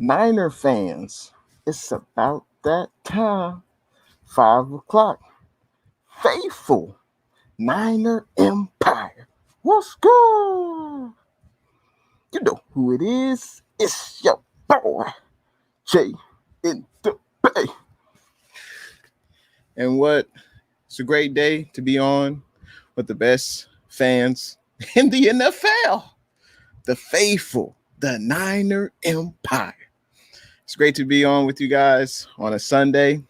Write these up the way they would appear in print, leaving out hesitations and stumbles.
Niner fans, it's about that time. 5 o'clock. Faithful Niner Empire. What's good? You know who it is. It's your boy, Jay in the Bay. And what? It's a great day to be on with the best fans in the NFL. The faithful, the Niner Empire. It's great to be on with you guys on a Sunday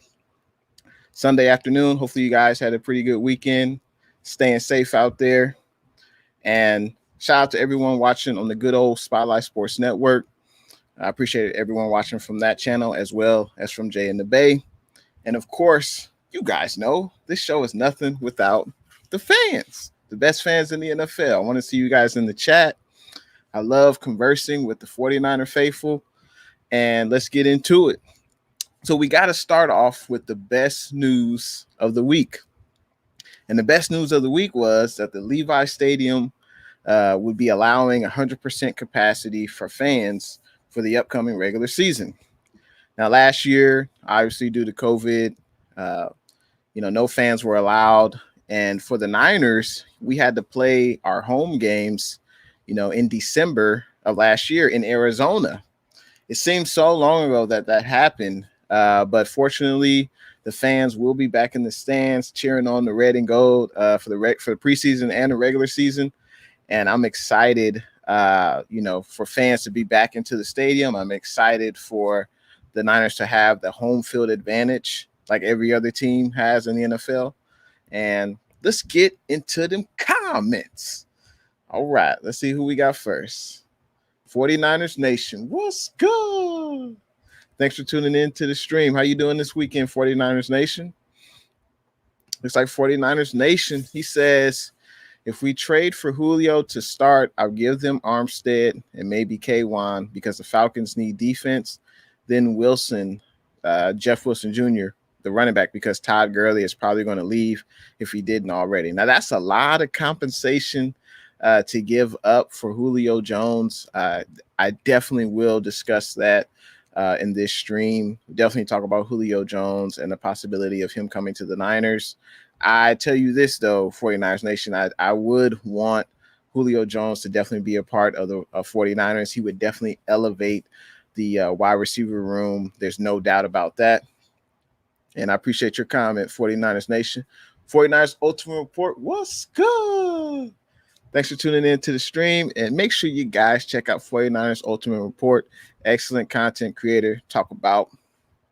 afternoon. Hopefully, you guys had a pretty good weekend, staying safe out there. And shout out to everyone watching on the good old Spotlight Sports Network. I appreciate everyone watching from that channel as well as from Jay in the Bay. And of course, you guys know this show is nothing without the fans, the best fans in the NFL. I want to see you guys in the chat. I love conversing with the 49er faithful. And let's get into it. So we got to start off with the best news of the week. And the best news of the week was that the Levi Stadium would be allowing 100% capacity for fans for the upcoming regular season. Now, last year, obviously due to COVID, no fans were allowed. And for the Niners, we had to play our home games, in December of last year in Arizona. It seems so long ago that happened, but fortunately, the fans will be back in the stands cheering on the red and gold for the preseason and the regular season. And I'm excited, for fans to be back into the stadium. I'm excited for the Niners to have the home field advantage like every other team has in the NFL. And let's get into them comments. All right, let's see who we got first. 49ers Nation, what's good? Thanks for tuning in to the stream. How you doing this weekend, 49ers Nation? Looks like 49ers Nation. He says, if we trade for Julio to start, I'll give them Armstead and maybe Kwan because the Falcons need defense. Then Wilson, Jeff Wilson Jr., the running back, because Todd Gurley is probably going to leave if he didn't already. Now, that's a lot of compensation to give up for Julio Jones. I definitely will discuss that in this stream. Definitely talk about Julio Jones and the possibility of him coming to the Niners. I tell you this, though, 49ers Nation, I would want Julio Jones to definitely be a part of the 49ers. He would definitely elevate the wide receiver room. There's no doubt about that. And I appreciate your comment, 49ers Nation. 49ers Ultimate Report, what's good? Thanks for tuning in to the stream. And make sure you guys check out 49ers Ultimate Report. Excellent content creator. Talk about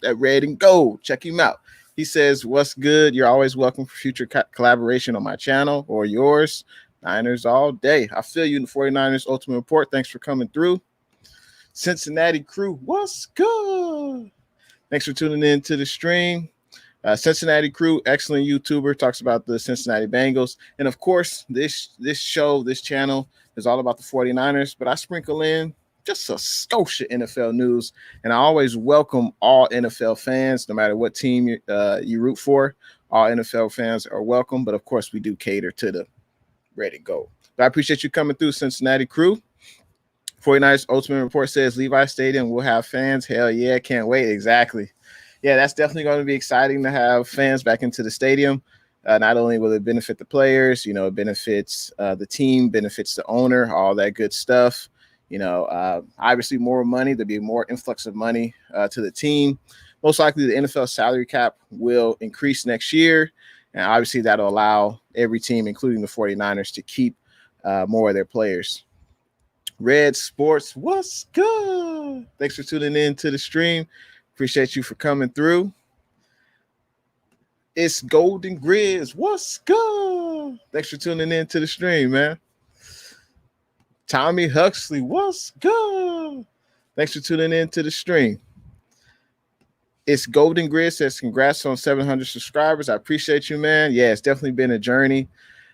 that red and gold. Check him out. He says, what's good? You're always welcome for future collaboration on my channel or yours. Niners all day. I feel you in the 49ers Ultimate Report. Thanks for coming through. Cincinnati Crew, what's good? Thanks for tuning in to the stream. Cincinnati Crew, excellent YouTuber, talks about the Cincinnati Bengals. And of course, this channel is all about the 49ers, but I sprinkle in just a Scotia NFL news. And I always welcome all NFL fans, no matter what team you root for. All NFL fans are welcome, but of course, we do cater to the red and gold. But I appreciate you coming through, Cincinnati Crew. 49ers Ultimate Report says Levi Stadium will have fans. Hell yeah, can't wait. Exactly. Yeah, that's definitely going to be exciting to have fans back into the stadium. Not only will it benefit the players, it benefits the team, benefits the owner, all that good stuff. Obviously more money. There'll be more influx of money to the team. Most likely the NFL salary cap will increase next year. And obviously that'll allow every team, including the 49ers, to keep more of their players. Red Sports, what's good? Thanks for tuning in to the stream. Appreciate you for coming through. It's Golden Grizz. What's good? Thanks for tuning in to the stream, man. Tommy Huxley. What's good? Thanks for tuning in to the stream. It's Golden Grizz says congrats on 700 subscribers. I appreciate you, man. Yeah, it's definitely been a journey.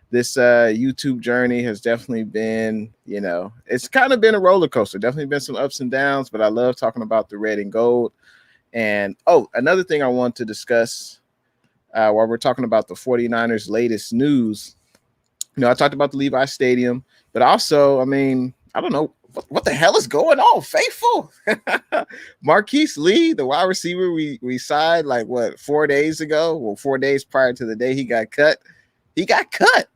This YouTube journey has definitely been, it's kind of been a roller coaster. Definitely been some ups and downs, but I love talking about the red and gold. And, another thing I want to discuss while we're talking about the 49ers latest news, I talked about the Levi Stadium, but also, I don't know, what the hell is going on, faithful? Marquise Lee, the wide receiver we signed like what 4 days ago? Well, 4 days prior to the day he got cut. He got cut.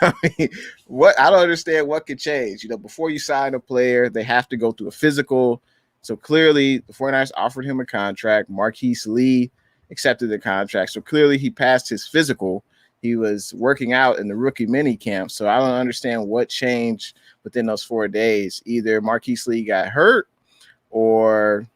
I mean, what I don't understand what could change. Before you sign a player, they have to go through a physical. So clearly, the 49ers offered him a contract. Marquise Lee accepted the contract. So clearly, he passed his physical. He was working out in the rookie mini camp. So I don't understand what changed within those 4 days. Either Marquise Lee got hurt or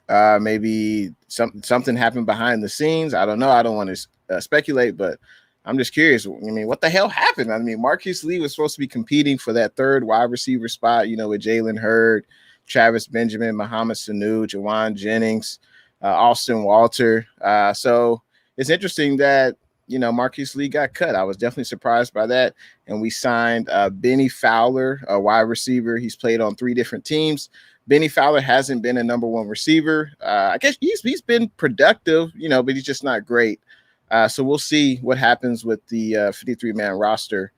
maybe something happened behind the scenes. I don't know. I don't want to speculate, but I'm just curious. I mean, what the hell happened? I mean, Marquise Lee was supposed to be competing for that third wide receiver spot, with Jalen Hurd, Travis Benjamin, Muhammad Sanu, Jawan Jennings, Austin Walter. So it's interesting that, Marquise Lee got cut. I was definitely surprised by that. And we signed Benny Fowler, a wide receiver. He's played on 3 different teams. Benny Fowler hasn't been a number 1 receiver. I guess he's been productive, but he's just not great. So we'll see what happens with the 53-man roster,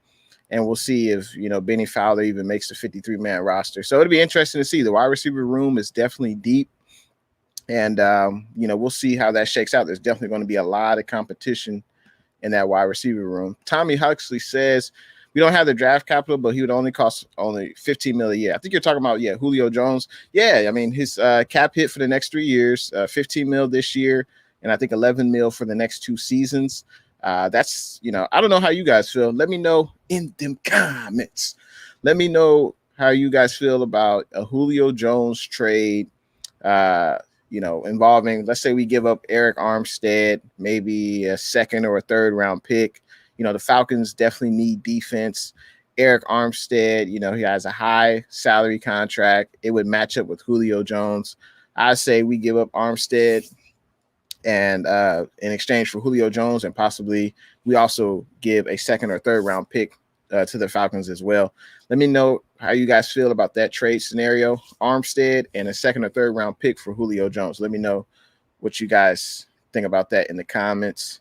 and we'll see if, Benny Fowler even makes the 53-man roster. So it'll be interesting to see. The wide receiver room is definitely deep, and, we'll see how that shakes out. There's definitely going to be a lot of competition in that wide receiver room. Tommy Huxley says, we don't have the draft capital, but he would only cost only $15 million a year. I think you're talking about, Julio Jones. Yeah, I mean, his cap hit for the next 3 years, $15 million this year, and I think $11 million for the next 2 seasons. That's, I don't know how you guys feel. Let me know in them comments. Let me know how you guys feel about a Julio Jones trade, involving, let's say we give up Eric Armstead, maybe a 2nd or a 3rd round pick. The Falcons definitely need defense. Eric Armstead, he has a high salary contract. It would match up with Julio Jones. I say we give up Armstead and in exchange for Julio Jones, and possibly we also give a 2nd or 3rd round pick to the Falcons as well. Let me know how you guys feel about that trade scenario. Armstead and a 2nd or 3rd round pick for Julio Jones. Let me know what you guys think about that in the comments.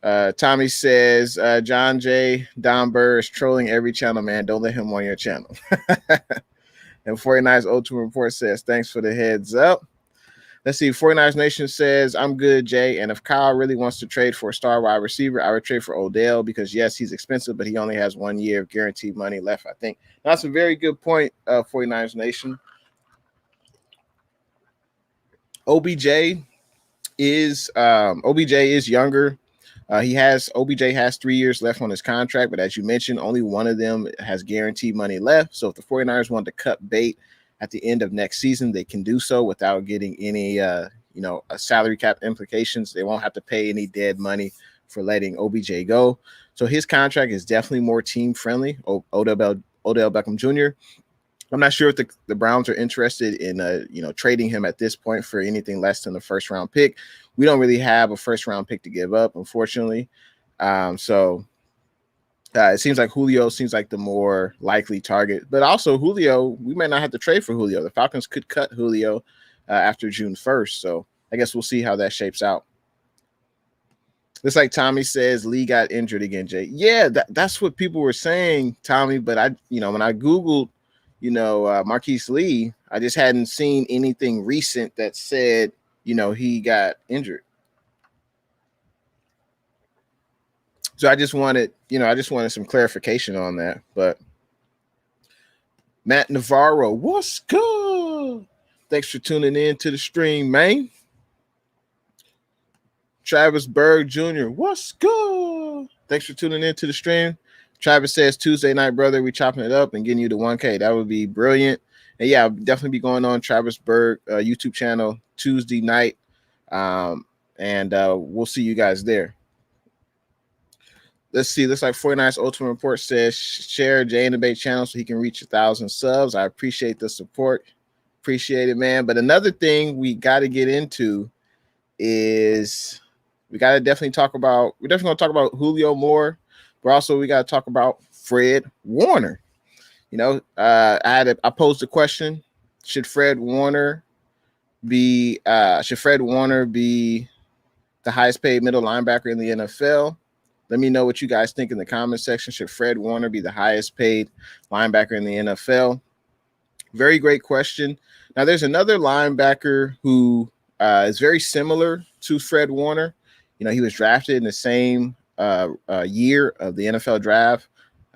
Tommy says, John J. Don Burr is trolling every channel, man. Don't let him on your channel. And 49ers O2 Report says, thanks for the heads up. Let's see. 49ers Nation says, I'm good, Jay. And if Kyle really wants to trade for a star wide receiver, I would trade for Odell because, yes, he's expensive, but he only has 1 year of guaranteed money left, I think. That's a very good point, 49ers Nation. OBJ is younger. OBJ has 3 years left on his contract, but as you mentioned, only one of them has guaranteed money left. So if the 49ers want to cut bait at the end of next season, they can do so without getting any, salary cap implications. They won't have to pay any dead money for letting OBJ go. So his contract is definitely more team friendly. Odell Beckham Jr. I'm not sure if the Browns are interested in, trading him at this point for anything less than the 1st round pick. We don't really have a 1st round pick to give up, unfortunately. It seems like Julio seems like the more likely target, but also Julio, we might not have to trade for Julio. The Falcons could cut Julio after June 1st. So I guess we'll see how that shapes out. Looks like Tommy says Lee got injured again, Jay. Yeah, that's what people were saying, Tommy. But when I Googled, Marquise Lee, I just hadn't seen anything recent that said, he got injured. So I just wanted some clarification on that. But Matt Navarro, what's good? Thanks for tuning in to the stream, man. Travis Berg Jr., what's good? Thanks for tuning in to the stream. Travis says, Tuesday night, brother, we chopping it up and getting you to 1K. That would be brilliant. And yeah, I'll definitely be going on Travis Berg YouTube channel Tuesday night. And we'll see you guys there. Let's see. Looks like 49ers Ultimate Report says, share Jay and the Bay channel so he can reach 1,000 subs. I appreciate the support. Appreciate it, man. But another thing we got to get into is we're definitely going to talk about Julio more, but also we got to talk about Fred Warner. I posed a question. Should Fred Warner be the highest paid middle linebacker in the NFL? Let me know what you guys think in the comment section. Should Fred Warner be the highest paid linebacker in the NFL? Very great question. Now, there's another linebacker who is very similar to Fred Warner. You know, he was drafted in the same year of the NFL draft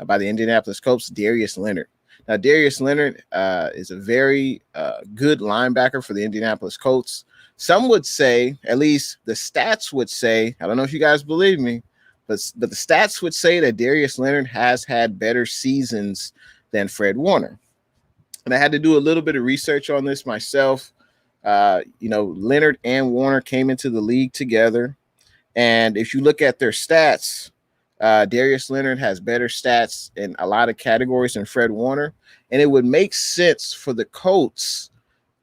by the Indianapolis Colts, Darius Leonard. Now, Darius Leonard is a very good linebacker for the Indianapolis Colts. Some would say, at least the stats would say, I don't know if you guys believe me, but the stats would say that Darius Leonard has had better seasons than Fred Warner. And I had to do a little bit of research on this myself. Leonard and Warner came into the league together. And if you look at their stats, Darius Leonard has better stats in a lot of categories than Fred Warner. And it would make sense for the Colts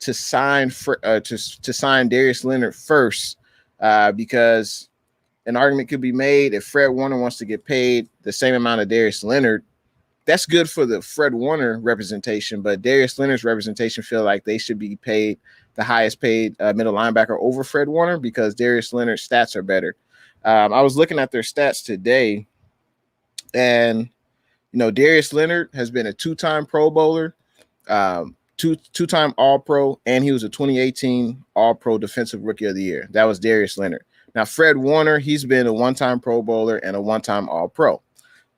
to sign to sign Darius Leonard first, because an argument could be made if Fred Warner wants to get paid the same amount of Darius Leonard. That's good for the Fred Warner representation, but Darius Leonard's representation feel like they should be paid the highest paid middle linebacker over Fred Warner because Darius Leonard's stats are better. I was looking at their stats today, and Darius Leonard has been a two-time Pro Bowler, two-time All-Pro, and he was a 2018 All-Pro Defensive Rookie of the Year. That was Darius Leonard. Now, Fred Warner, he's been a one-time Pro Bowler and a one-time All-Pro.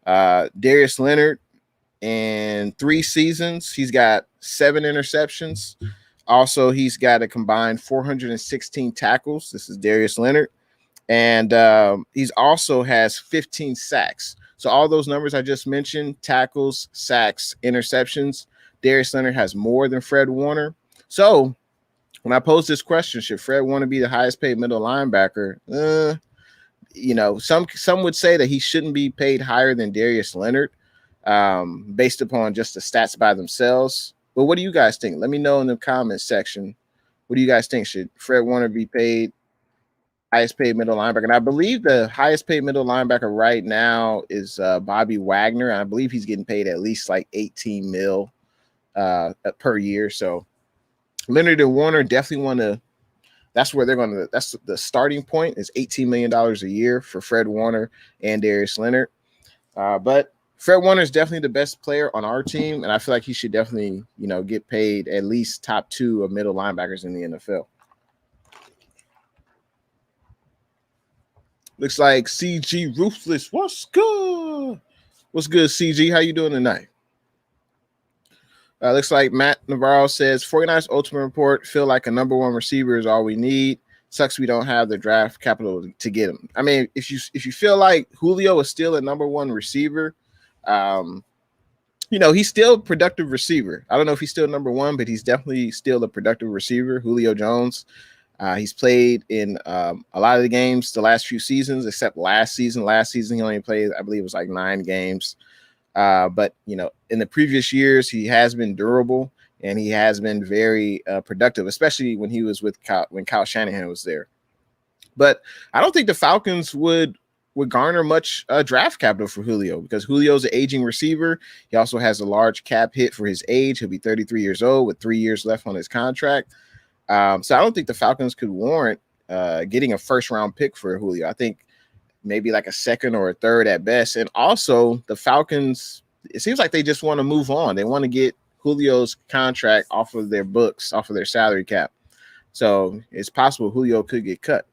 Darius Leonard, in 3 seasons, he's got 7 interceptions. Also, he's got a combined 416 tackles. This is Darius Leonard. And he's also has 15 sacks. So all those numbers I just mentioned, tackles, sacks, interceptions, Darius Leonard has more than Fred Warner. So when I pose this question, should Fred Warner be the highest paid middle linebacker? Some would say that he shouldn't be paid higher than Darius Leonard, based upon just the stats by themselves. But what do you guys think? Let me know in the comments section. What do you guys think? Should Fred Warner be paid highest paid middle linebacker? And I believe the highest paid middle linebacker right now is Bobby Wagner. And I believe he's getting paid at least like 18 mil per year. So Leonard and Warner definitely want to. That's where they're going to. That's the starting point is $18 million a year for Fred Warner and Darius Leonard. But Fred Warner is definitely the best player on our team, and I feel like he should definitely, get paid at least top 2 of middle linebackers in the NFL. Looks like CG Ruthless. What's good? What's good, CG? How you doing tonight? Looks like Matt Navarro says 49ers Ultimate Report feel like a number 1 receiver is all we need. Sucks we don't have the draft capital to get him. I mean, if you feel like Julio is still a number 1 receiver, he's still a productive receiver. I don't know if he's still number 1, but he's definitely still a productive receiver. Julio Jones. He's played in a lot of the games the last few seasons, except last season. Last season, he only played, I believe it was like 9 games. But in the previous years, he has been durable and he has been very productive, especially when he was with when Kyle Shanahan was there. But I don't think the Falcons would garner much draft capital for Julio because Julio's an aging receiver. He also has a large cap hit for his age. He'll be 33 years old with 3 years left on his contract. So I don't think the Falcons could warrant getting a first-round pick for Julio. I think maybe like a second or a third at best. And also the Falcons, it seems like they just want to move on. They want to get Julio's contract off of their books, off of their salary cap. So it's possible Julio could get cut.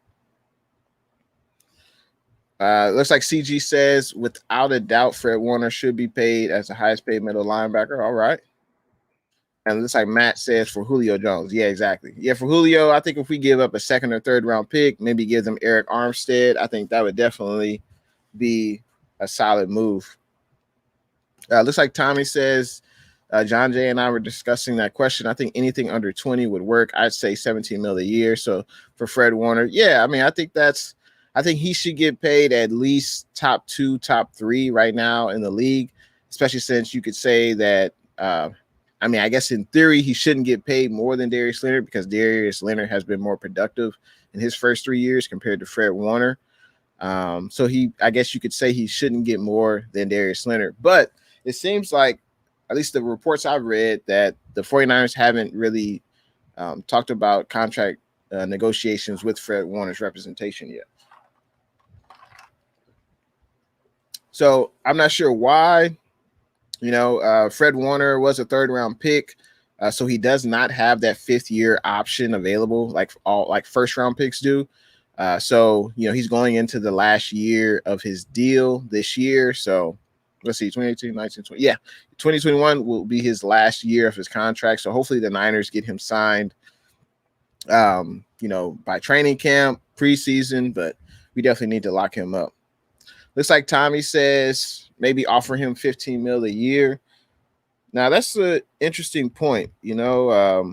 Looks like CG says, without a doubt, Fred Warner should be paid as the highest paid middle linebacker. All right. And it looks like Matt says for Julio Jones. Yeah, exactly. Yeah, for Julio, I think if we give up a second or third round pick, maybe give them Eric Armstead, I think that would definitely be a solid move. Looks like Tommy says, John Jay and I were discussing that question. I think anything under 20 would work. I'd say 17 mil a year. So for Fred Warner, yeah, I mean, I think he should get paid at least top 2, top 3 right now in the league, especially since you could say that, I guess in theory, he shouldn't get paid more than Darius Leonard because Darius Leonard has been more productive in his first 3 years compared to Fred Warner. So I guess you could say he shouldn't get more than Darius Leonard. But it seems like, at least the reports I've read, that the 49ers haven't really talked about contract negotiations with Fred Warner's representation yet. So I'm not sure why. Fred Warner was a third round pick. So he does not have that 5th-year option available like all like first round picks do. He's going into the last year of his deal this year. So let's see, 2018, 19, 20. Yeah, 2021 will be his last year of his contract. So hopefully the Niners get him signed, by training camp, preseason, but we definitely need to lock him up. Looks like Tommy says maybe offer him 15 mil a year. Now that's an interesting point. I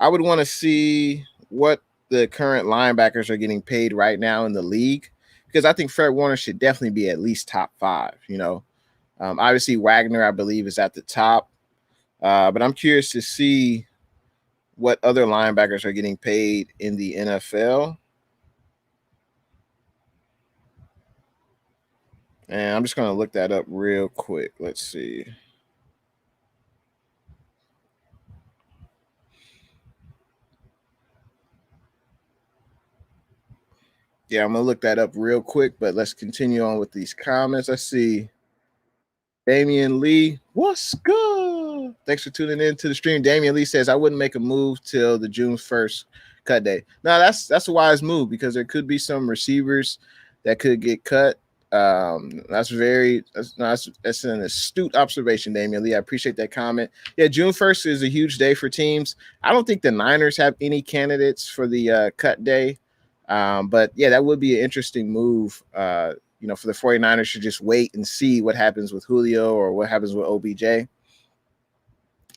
would want to see what the current linebackers are getting paid right now in the league, because I think Fred Warner should definitely be at least top 5. Obviously Wagner, I believe, is at the top, but I'm curious to see what other linebackers are getting paid in the NFL. And I'm just going to look that up real quick. Let's see. Yeah, I'm going to look that up real quick, but let's continue on with these comments. I see Damian Lee, what's good? Thanks for tuning in to the stream. Damian Lee says, I wouldn't make a move till the June 1st cut day. Now, that's a wise move, because there could be some receivers that could get cut. That's an astute observation, Damian Lee. I appreciate that comment. Yeah, June 1st is a huge day for teams. I don't think the Niners have any candidates for the cut day. But yeah, that would be an interesting move. For the 49ers to just wait and see what happens with Julio or what happens with OBJ.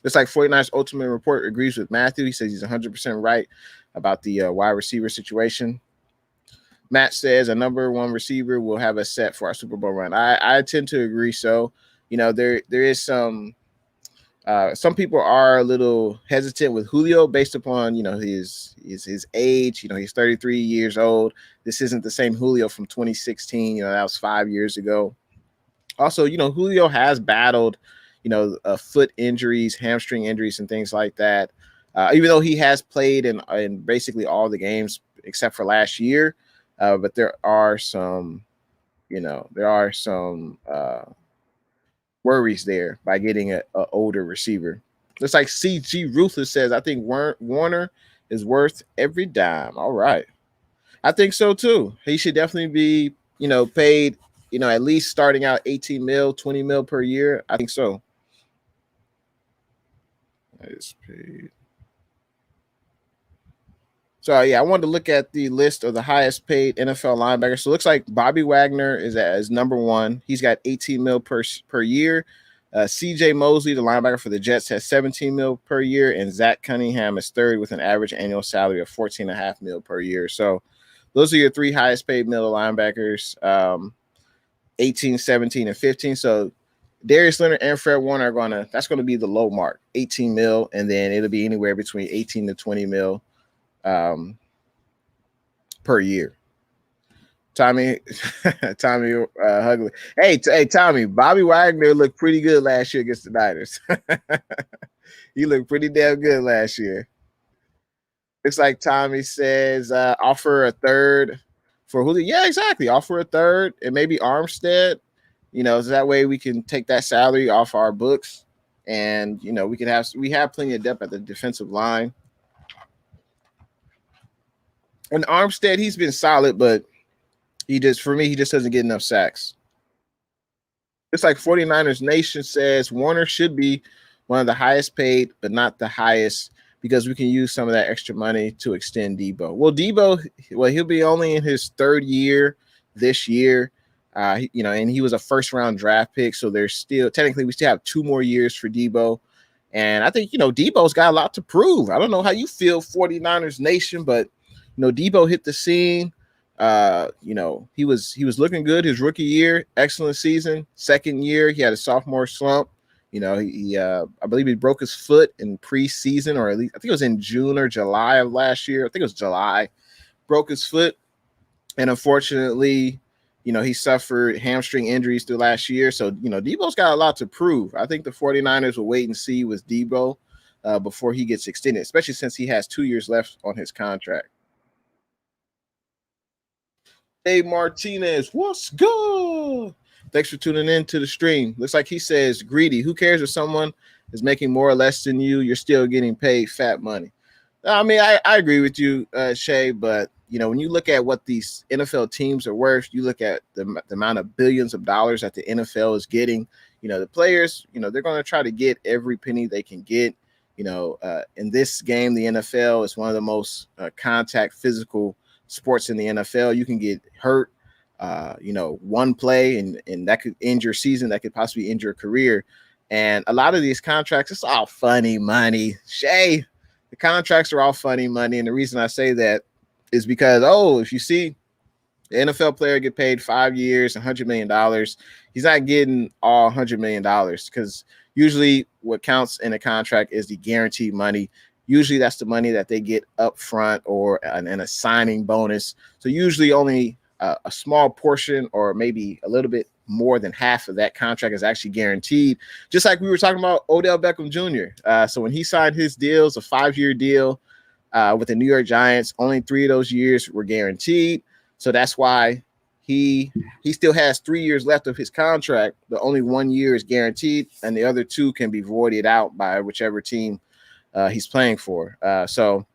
It's like 49ers Ultimate Report agrees with Matthew. He says he's 100% right about the wide receiver situation. Matt says a number one receiver will have us set for our Super Bowl run. I tend to agree. So, there is some people are a little hesitant with Julio based upon his age. He's 33 years old. This isn't the same Julio from 2016. That was 5 years ago. Also, Julio has battled foot injuries, hamstring injuries, and things like that. Even though he has played in basically all the games except for last year, but there are some worries there by getting a older receiver. Looks like CG Ruthless says, I think Warner is worth every dime. All right. I think so too. He should definitely be, paid, at least starting out 18 mil, 20 mil per year. I think so. That is paid. So yeah, I wanted to look at the list of the highest paid NFL linebackers. So it looks like Bobby Wagner is number 1. He's got 18 mil per year. CJ Mosley, the linebacker for the Jets, has 17 mil per year, and Zach Cunningham is third with an average annual salary of 14.5 mil per year. So those are your 3 highest paid middle linebackers, 18, 17, and 15. So Darius Leonard and Fred Warner that's going to be the low mark, 18 mil, and then it'll be anywhere between 18 to 20 mil per year. Tommy Hugley. Hey, Tommy, Bobby Wagner looked pretty good last year against the Niners. He looked pretty damn good last year. Looks like Tommy says offer a third for Julio. Yeah, exactly. Offer a third and maybe Armstead. So that way we can take that salary off our books, and we have plenty of depth at the defensive line. And Armstead, he's been solid, but he just doesn't get enough sacks. It's like 49ers Nation says Warner should be one of the highest paid, but not the highest, because we can use some of that extra money to extend Debo. Well, he'll be only in his 3rd year this year. And he was a first round draft pick. So there's still, technically, we still have 2 more years for Debo. And I think, Debo's got a lot to prove. I don't know how you feel, 49ers Nation, but, Debo hit the scene. He was looking good his rookie year, excellent season. 2nd year, he had a sophomore slump. I believe he broke his foot in preseason, or at least I think it was in June or July of last year. I think it was July. Broke his foot, and unfortunately, he suffered hamstring injuries through last year. So, Debo's got a lot to prove. I think the 49ers will wait and see with Debo before he gets extended, especially since he has 2 years left on his contract. Dave Martinez, what's good? Thanks for tuning in to the stream. Looks like he says greedy. Who cares if someone is making more or less than you? You're still getting paid fat money. I mean, I agree with you, Shay, but when you look at what these NFL teams are worth, you look at the amount of billions of dollars that the NFL is getting. The players, they're going to try to get every penny they can get. In this game, the NFL is one of the most contact physical sports in the NFL. You can get hurt, one play, and that could end your season. That could possibly end your career. And a lot of these contracts, it's all funny money. Shay, the contracts are all funny money. And the reason I say that is because, if you see the NFL player get paid 5 years, $100 million, he's not getting all $100 million because usually what counts in a contract is the guaranteed money. Usually that's the money that they get up front or an signing bonus. So usually only a small portion or maybe a little bit more than half of that contract is actually guaranteed. Just like we were talking about Odell Beckham Jr. So when he signed his deals, a 5-year deal with the New York Giants, only 3 of those years were guaranteed. So that's why he still has 3 years left of his contract. The only 1 year is guaranteed, and the other 2 can be voided out by whichever team he's playing for. So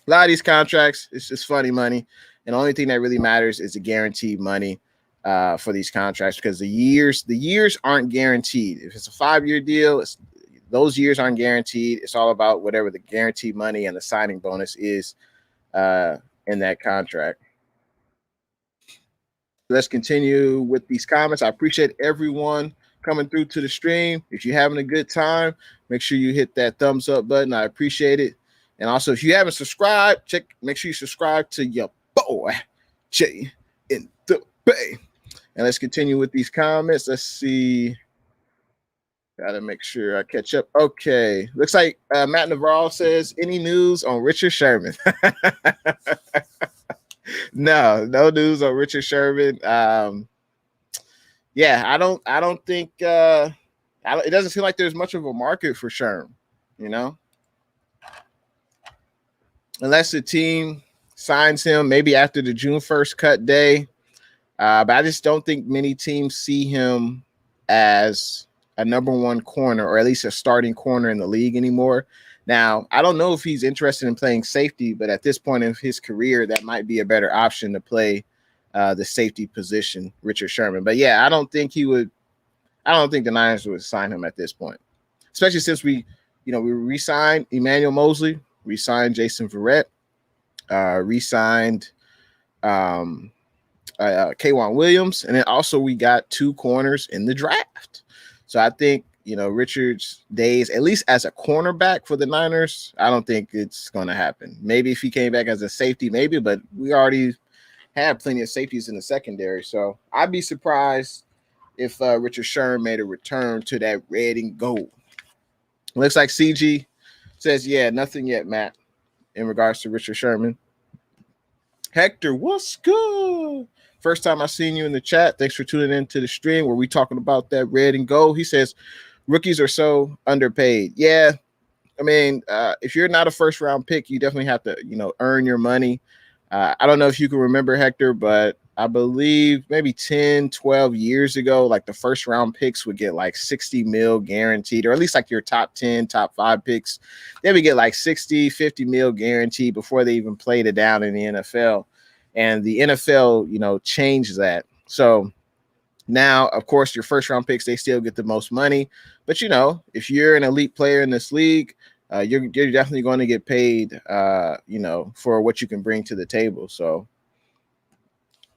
a lot of these contracts, it's just funny money. And the only thing that really matters is the guaranteed money for these contracts, because the years aren't guaranteed. If it's a 5-year deal, those years aren't guaranteed. It's all about whatever the guaranteed money and the signing bonus is in that contract. Let's continue with these comments. I appreciate everyone coming through to the stream. If you're having a good time, make sure you hit that thumbs up button. I appreciate it. And also, if you haven't subscribed, make sure you subscribe to your boy Jay in the Bay. And let's continue with these comments. Let's see. Gotta make sure I catch up. Okay. Looks like Matt Navarro says, any news on Richard Sherman? No news on Richard Sherman. Yeah, I don't think it doesn't seem like there's much of a market for Sherman, unless the team signs him maybe after the June 1st cut day. But I just don't think many teams see him as a number 1 corner, or at least a starting corner in the league anymore. Now, I don't know if he's interested in playing safety, but at this point in his career, that might be a better option to play the safety position, Richard Sherman. But yeah, I don't think the Niners would sign him at this point, especially since we re-signed Emmanuel Mosley, re-signed Jason Verrett, re-signed K'Wan Williams, and then also we got 2 corners in the draft. So I think Richard's days, at least as a cornerback for the Niners, I don't think it's going to happen. Maybe if he came back as a safety, maybe, but we already have plenty of safeties in the secondary. So I'd be surprised if Richard Sherman made a return to that red and gold. Looks like CG says, yeah, nothing yet, Matt, in regards to Richard Sherman. Hector, what's good? First time I seen you in the chat. Thanks for tuning in to the stream where we talking about that red and gold. He says, rookies are so underpaid. Yeah, I mean, if you're not a first round pick, you definitely have to, earn your money. I don't know if you can remember, Hector, but I believe maybe 10, 12 years ago, like the first round picks would get like 60 mil guaranteed, or at least like your top 10, top 5 picks. They would get like 60, 50 mil guaranteed before they even played it down in the NFL. And the NFL, changed that. So now, of course, your first round picks, they still get the most money. But, if you're an elite player in this league, you're definitely going to get paid, for what you can bring to the table. So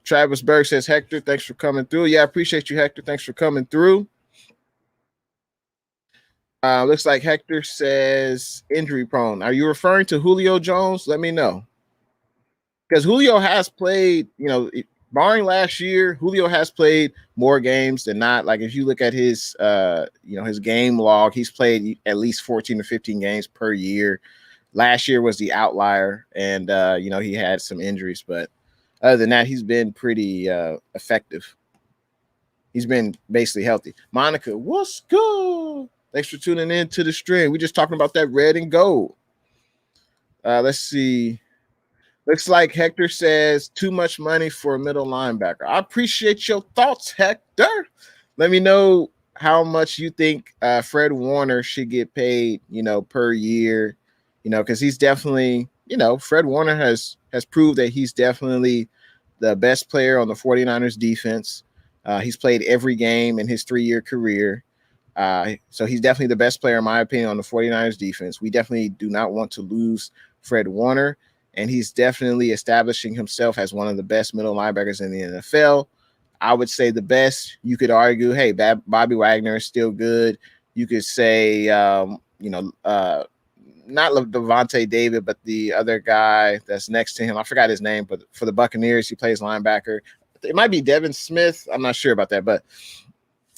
Travis Berg says, Hector, thanks for coming through. Yeah, I appreciate you, Hector. Thanks for coming through. Looks like Hector says injury prone. Are you referring to Julio Jones? Let me know. Because Julio has played, barring last year, Julio has played more games than not. Like if you look at his, his game log, he's played at least 14 to 15 games per year. Last year was the outlier, and he had some injuries, but other than that, he's been pretty effective. He's been basically healthy. Monica, what's good? Thanks for tuning in to the stream. We're just talking about that red and gold. Let's see. Looks like Hector says too much money for a middle linebacker. I appreciate your thoughts, Hector. Let me know how much you think Fred Warner should get paid, per year, because he's definitely, Fred Warner has proved that he's definitely the best player on the 49ers defense. He's played every game in his 3-year career. So he's definitely the best player, in my opinion, on the 49ers defense. We definitely do not want to lose Fred Warner, and he's definitely establishing himself as one of the best middle linebackers in the NFL. I would say the best. You could argue, hey, Bobby Wagner is still good. You could say, not Devontae David, but the other guy that's next to him. I forgot his name, but for the Buccaneers, he plays linebacker. It might be Devin Smith. I'm not sure about that, but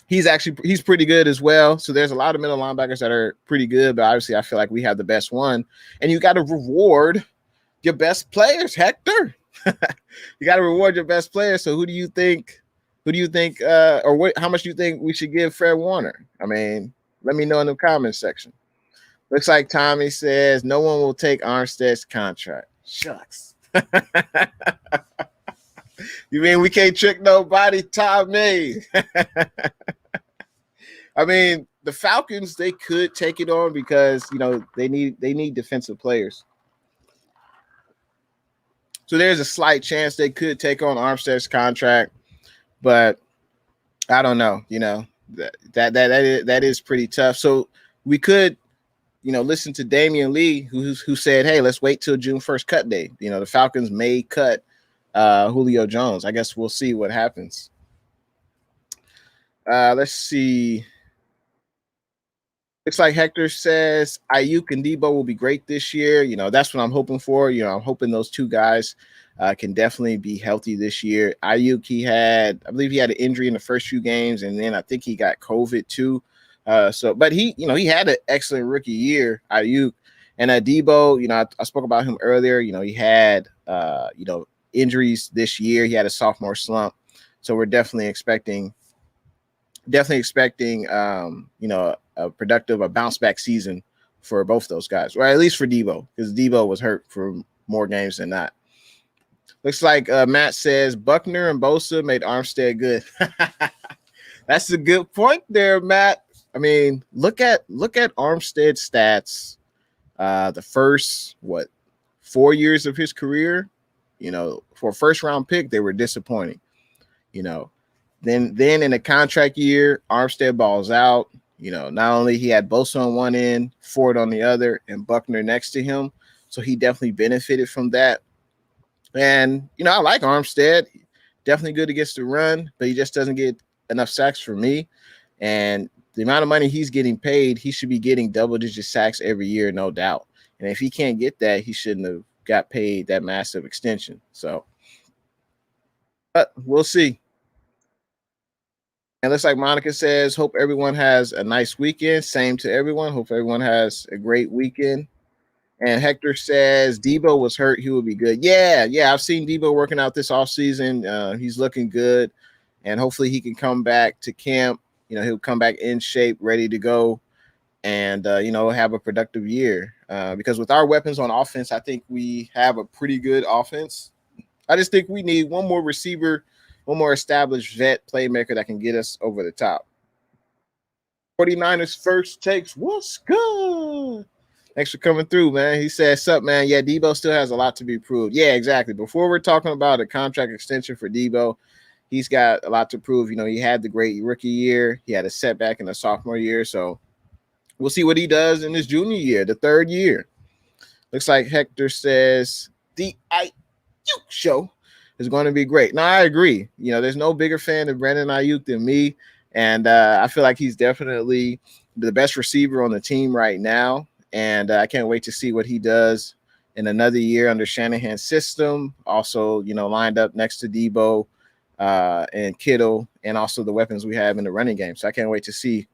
he's pretty good as well. So there's a lot of middle linebackers that are pretty good, but obviously I feel like we have the best one. And you got to reward your best players, Hector. You got to reward your best players. So who do you think, how much do you think we should give Fred Warner? I mean, let me know in the comments section. Looks like Tommy says no one will take Armstead's contract. Shucks. You mean we can't trick nobody, Tommy? I mean, the Falcons, they could take it on because, they need defensive players. So there's a slight chance they could take on Armstead's contract, but I don't know. That is pretty tough. So we could, listen to Damian Lee, who said, hey, let's wait till June 1st cut day. The Falcons may cut Julio Jones. I guess we'll see what happens. Let's see. Looks like Hector says Ayuk and Debo will be great this year. That's what I'm hoping for. I'm hoping those two guys can definitely be healthy this year. Ayuk, I believe he had an injury in the first few games, and then I think he got COVID too. But he had an excellent rookie year, Ayuk. And Debo, I spoke about him earlier. He had, injuries this year. He had a sophomore slump. So we're definitely expecting, a productive, a bounce back season for both those guys, or at least for Debo, because Debo was hurt for more games than not. Looks like Matt says Buckner and Bosa made Armstead good. That's a good point there, Matt. I mean, look at Armstead's stats. The first 4 years of his career, for a first round pick, they were disappointing. Then in the contract year, Armstead balls out. Not only he had Bosa on one end, Ford on the other, and Buckner next to him. So he definitely benefited from that. And, I like Armstead. Definitely good against the run, but he just doesn't get enough sacks for me. And the amount of money he's getting paid, he should be getting double-digit sacks every year, no doubt. And if he can't get that, he shouldn't have got paid that massive extension. So, but we'll see. And looks like Monica says, hope everyone has a nice weekend. Same to everyone. Hope everyone has a great weekend. And Hector says, Debo was hurt. He will be good. Yeah. I've seen Debo working out this offseason. He's looking good. And hopefully he can come back to camp. He'll come back in shape, ready to go. And, have a productive year. Because with our weapons on offense, I think we have a pretty good offense. I just think we need one more receiver, one more established vet playmaker that can get us over the top. 49ers first takes. What's good? Thanks for coming through, man. He says, sup, man. Yeah, Debo still has a lot to be proved. Yeah, exactly. Before we're talking about a contract extension for Debo, he's got a lot to prove. He had the great rookie year. He had a setback in the sophomore year. So we'll see what he does in his junior year, the third year. Looks like Hector says, the Ayuk show is going to be great. Now, I agree. There's no bigger fan of Brandon Ayuk than me. And I feel like he's definitely the best receiver on the team right now. And I can't wait to see what he does in another year under Shanahan's system. Also, lined up next to Debo and Kittle, and also the weapons we have in the running game. So I can't wait to see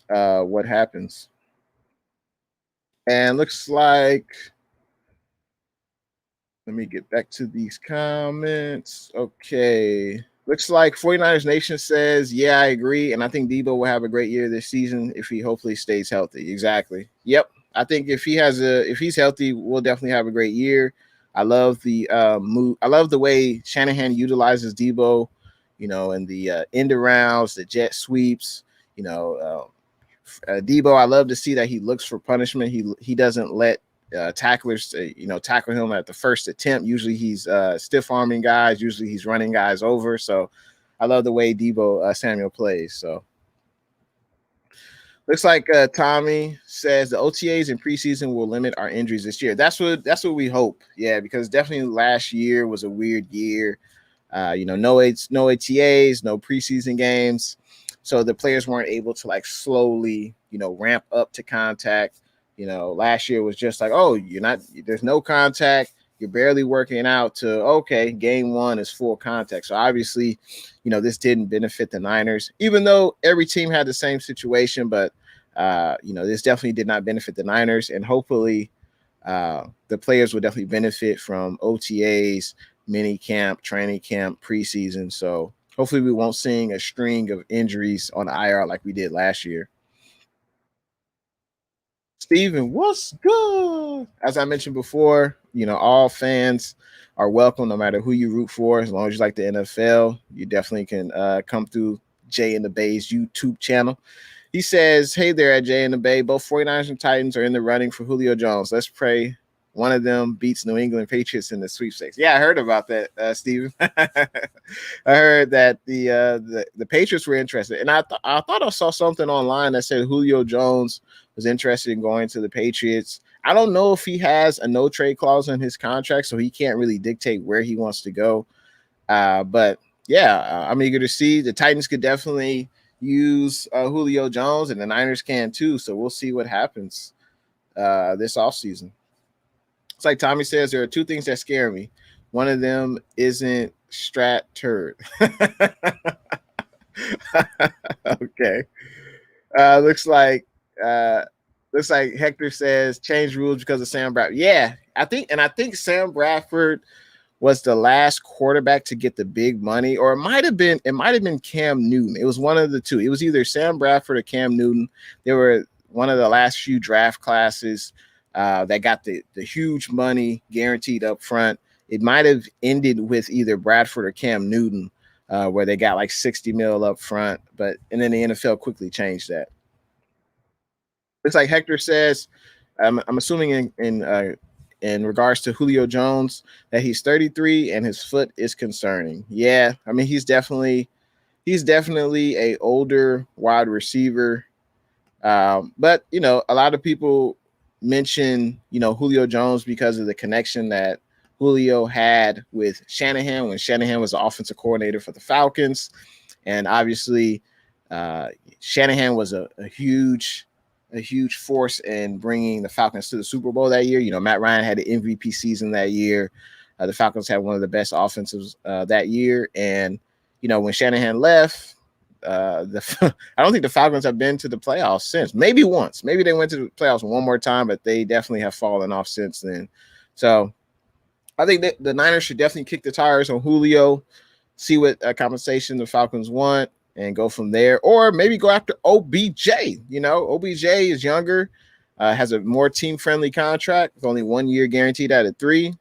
what happens. And looks like, let me get back to these comments. Okay. Looks like 49ers Nation says, yeah, I agree. And I think Debo will have a great year this season if he hopefully stays healthy. Exactly. Yep. I think if he's healthy, we'll definitely have a great year. I love the move. I love the way Shanahan utilizes Debo, in the end arounds, the jet sweeps. You know, Debo, I love to see that he looks for punishment. He doesn't let tacklers, tackle him at the first attempt. Usually he's stiff arming guys. Usually he's running guys over. So I love the way Debo Samuel plays. So looks like Tommy says the OTAs in preseason will limit our injuries this year. That's what we hope. Yeah, because definitely last year was a weird year. No ATAs, no preseason games, so the players weren't able to like slowly, ramp up to contact. Last year was just like, oh, there's no contact, you're barely working out to okay, game one is full contact. So obviously, this didn't benefit the Niners, even though every team had the same situation, but this definitely did not benefit the Niners, and hopefully the players will definitely benefit from OTAs, mini camp, training camp, preseason. So hopefully we won't see a string of injuries on IR like we did last year. Steven, what's good? As I mentioned before, all fans are welcome no matter who you root for. As long as you like the NFL, you definitely can come through Jay and the Bay's YouTube channel. He says, hey there at Jay and the Bay. Both 49ers and Titans are in the running for Julio Jones. Let's pray one of them beats New England Patriots in the sweepstakes. Yeah, I heard about that, Steven. I heard that the Patriots were interested. And I thought I saw something online that said Julio Jones was interested in going to the Patriots. I don't know if he has a no trade clause in his contract, so he can't really dictate where he wants to go. But yeah, I'm eager to see. The Titans could definitely use Julio Jones, and the Niners can too. So we'll see what happens this offseason. It's like Tommy says, there are two things that scare me. One of them isn't Strat Turd. Okay. Looks like Hector says change rules because of Sam Bradford. Yeah, I think Sam Bradford was the last quarterback to get the big money, or it might have been Cam Newton. It was one of the two. It was either Sam Bradford or Cam Newton. They were one of the last few draft classes that got the huge money guaranteed up front. It might have ended with either Bradford or Cam Newton, where they got like 60 mil up front, and then the NFL quickly changed that. It's like Hector says, I'm assuming in regards to Julio Jones that he's 33 and his foot is concerning. Yeah, I mean he's definitely a older wide receiver. But a lot of people mention Julio Jones because of the connection that Julio had with Shanahan when Shanahan was the offensive coordinator for the Falcons, and obviously Shanahan was a huge force in bringing the Falcons to the Super Bowl that year. Matt Ryan had an MVP season that year. The Falcons had one of the best offensives that year, and when Shanahan left, I don't think the Falcons have been to the playoffs since. Maybe once. Maybe they went to the playoffs one more time, but they definitely have fallen off since then. So I think that the Niners should definitely kick the tires on Julio, see what compensation the Falcons want, and go from there. Or maybe go after OBJ. OBJ is younger, has a more team-friendly contract with only 1 year guaranteed out of 3.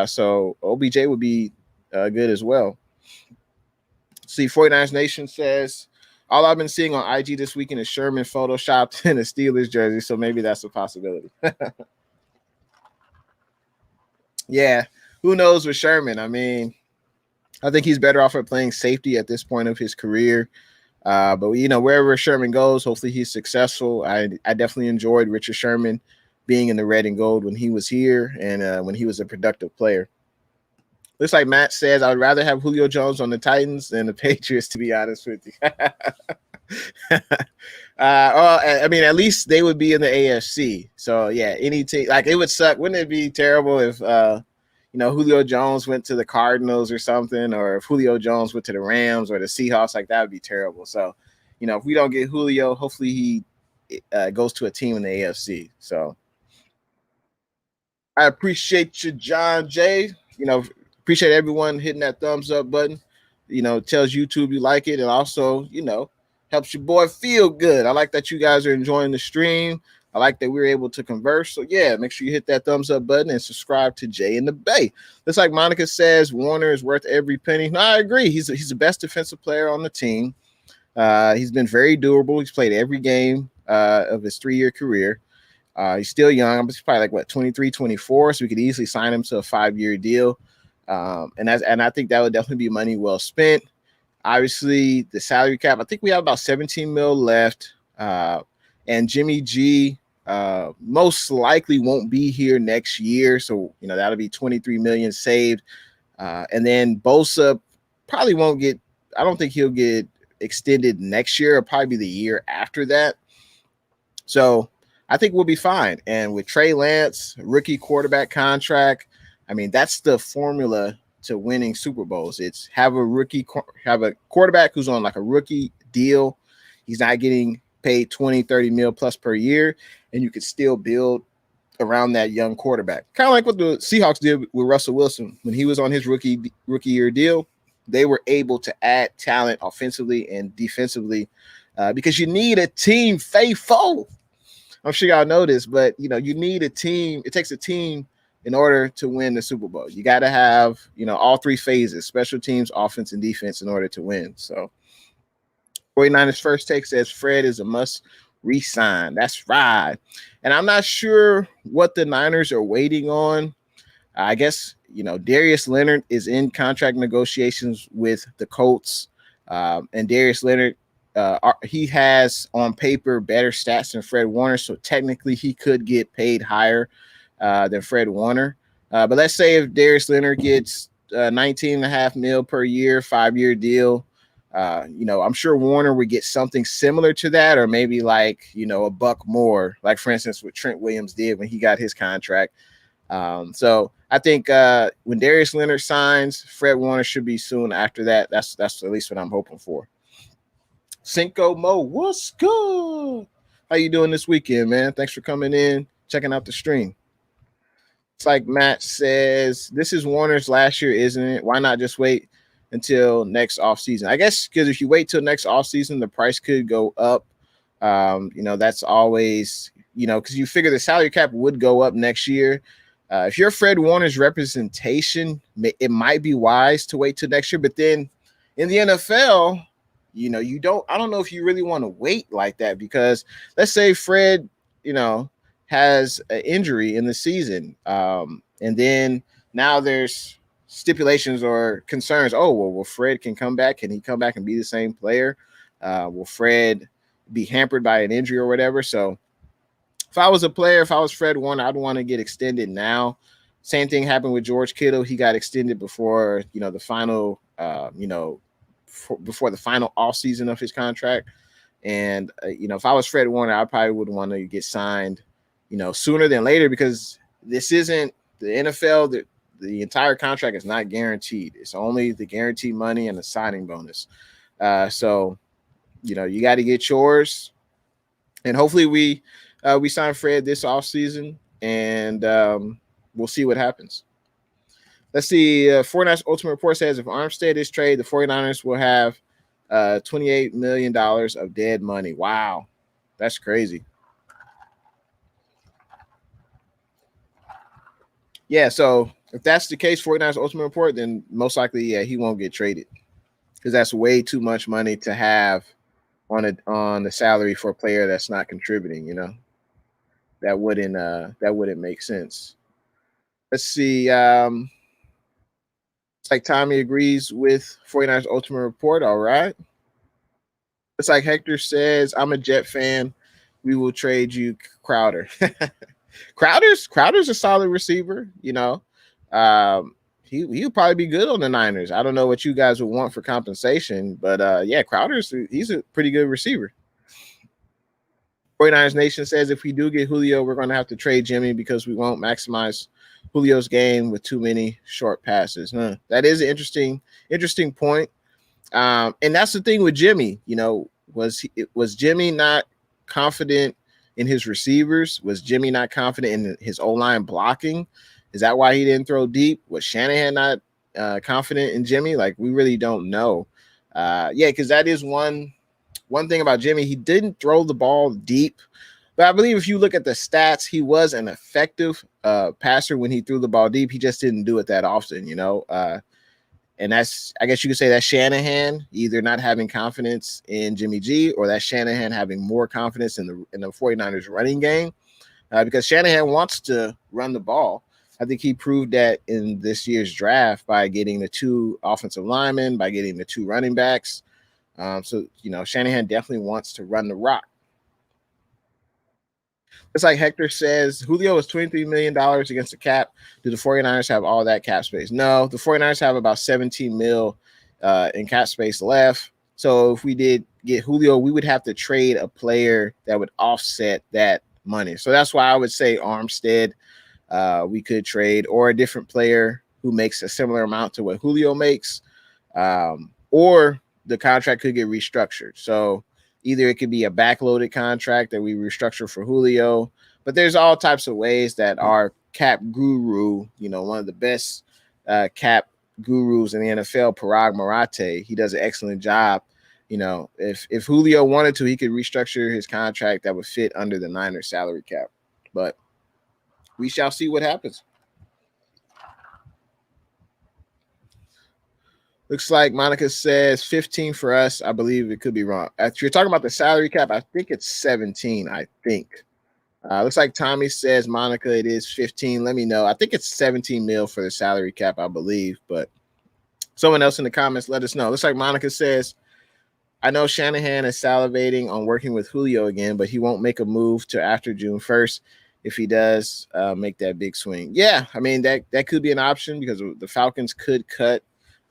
So OBJ would be good as well. See, 49ers Nation says, all I've been seeing on IG this weekend is Sherman photoshopped in a Steelers jersey, so maybe that's a possibility. Yeah, who knows with Sherman? I mean, I think he's better off at playing safety at this point of his career. But wherever Sherman goes, hopefully he's successful. I definitely enjoyed Richard Sherman being in the red and gold when he was here and when he was a productive player. Looks like Matt says, I would rather have Julio Jones on the Titans than the Patriots, to be honest with you. I mean, at least they would be in the AFC. So, yeah, any team, like it would suck. Wouldn't it be terrible if, Julio Jones went to the Cardinals or something, or if Julio Jones went to the Rams or the Seahawks? Like, that would be terrible. So, if we don't get Julio, hopefully he goes to a team in the AFC. So, I appreciate you, John Jay. Appreciate everyone hitting that thumbs up button. Tells YouTube you like it, and also, helps your boy feel good. I like that you guys are enjoying the stream. I like that we were able to converse. So yeah, make sure you hit that thumbs up button and subscribe to Jay in the Bay. Just like Monica says, Warner is worth every penny. No, I agree. He's the best defensive player on the team. He's been very durable. He's played every game of his 3-year career. He's still young. He's probably like 23, 24. So we could easily sign him to a 5-year deal. And I think that would definitely be money well spent. Obviously, the salary cap. I think we have about 17 mil left. And Jimmy G most likely won't be here next year. So that'll be 23 million saved. And then Bosa probably won't get. I don't think he'll get extended next year. It'll probably be the year after that. So I think we'll be fine. And with Trey Lance, rookie quarterback contract, I mean, that's the formula to winning Super Bowls. It's have a quarterback who's on like a rookie deal. He's not getting paid 20, 30 mil plus per year, and you could still build around that young quarterback. Kind of like what the Seahawks did with Russell Wilson when he was on his rookie year deal. They were able to add talent offensively and defensively because you need a team faithful. I'm sure y'all know this, but you need a team. It takes a team in order to win the Super Bowl. You got to have all three phases: special teams, offense, and defense in order to win. So 49ers first take says Fred is a must re-sign. That's right. And I'm not sure what the Niners are waiting on. I guess, Darius Leonard is in contract negotiations with the Colts. And Darius Leonard, he has on paper better stats than Fred Warner. So technically he could get paid higher than Fred Warner. But let's say if Darius Leonard gets 19.5 mil per year, 5-year deal, I'm sure Warner would get something similar to that, or maybe like, a buck more, like for instance, what Trent Williams did when he got his contract. So I think when Darius Leonard signs, Fred Warner should be soon after that. That's at least what I'm hoping for. Cinco Mo, what's good? How you doing this weekend, man? Thanks for coming in, checking out the stream. It's like Matt says, this is Warner's last year, isn't it? Why not just wait until next offseason? I guess because if you wait till next offseason, the price could go up. That's always, because you figure the salary cap would go up next year. If you're Fred Warner's representation, it might be wise to wait till next year. But then in the NFL, I don't know if you really want to wait like that, because let's say Fred, has an injury in the season. And then now there's stipulations or concerns. Oh, well, Fred can come back. Can he come back and be the same player? Will Fred be hampered by an injury or whatever? So if I was a player, if I was Fred Warner, I'd want to get extended now. Same thing happened with George Kittle. He got extended before, the final, before the final off season of his contract. And, if I was Fred Warner, I probably would want to get signed, sooner than later, because this isn't the NFL. The entire contract is not guaranteed. It's only the guaranteed money and the signing bonus. So, you got to get yours. And hopefully we sign Fred this offseason, and we'll see what happens. Let's see. 49ers Ultimate Report says if Armstead is traded, the 49ers will have $28 million of dead money. Wow. That's crazy. Yeah, so if that's the case, 49ers Ultimate Report, then most likely, yeah, he won't get traded, because that's way too much money to have on the salary for a player that's not contributing. That wouldn't make sense. Let's see. It's like Tommy agrees with 49ers Ultimate Report. All right. It's like Hector says, I'm a Jet fan. We will trade you Crowder. Crowder's a solid receiver. He'll probably be good on the Niners. I don't know what you guys would want for compensation, but yeah, he's a pretty good receiver. 49ers Nation says if we do get Julio, we're going to have to trade Jimmy because we won't maximize Julio's game with too many short passes. That is an interesting point. And that's the thing with Jimmy. Was Jimmy not confident in his receivers? Was Jimmy not confident in his O-line blocking? Is that why he didn't throw deep? Was Shanahan not confident in Jimmy? Like, we really don't know. Yeah, because that is one thing about Jimmy. He didn't throw the ball deep, But I believe if you look at the stats, he was an effective passer when he threw the ball deep. He just didn't do it that often, you know. And that's, I guess you could say, that's Shanahan either not having confidence in Jimmy G, or that's Shanahan having more confidence in the 49ers running game, because Shanahan wants to run the ball. I think he proved that in this year's draft by getting the 2 offensive linemen, by getting the 2 running backs. So, you know, Shanahan definitely wants to run the rock. It's like Hector says, Julio is $23 million against the cap. Do the 49ers have all that cap space? No, the 49ers have about 17 mil in cap space left. So if we did get Julio, we would have to trade a player that would offset that money. So that's why I would say Armstead we could trade, or a different player who makes a similar amount to what Julio makes, or the contract could get restructured. So either it could be a backloaded contract that we restructure for Julio, but there's all types of ways that our cap guru, you know, one of the best cap gurus in the NFL, Parag Marathe, he does an excellent job. You know, if Julio wanted to, he could restructure his contract that would fit under the Niners salary cap. But we shall see what happens. Looks like Monica says 15 for us. I believe it could be wrong. If you're talking about the salary cap, I think it's 17, I think. Looks like Tommy says, Monica, it is 15. Let me know. I think it's 17 mil for the salary cap, I believe. But someone else in the comments, let us know. Looks like Monica says, I know Shanahan is salivating on working with Julio again, but he won't make a move to after June 1st. If he does make that big swing. Yeah, I mean, that could be an option, because the Falcons could cut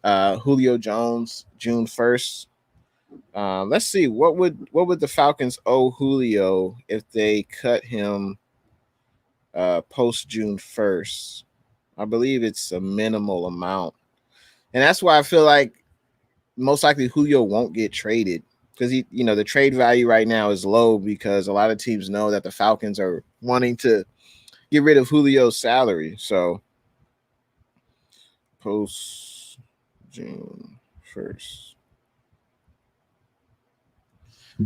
Julio Jones June 1st. Let's see, what would the Falcons owe Julio if they cut him post June 1st? I believe it's a minimal amount. And that's why I feel like most likely Julio won't get traded, because he, you know, the trade value right now is low, because a lot of teams know that the Falcons are wanting to get rid of Julio's salary. So post June 1st.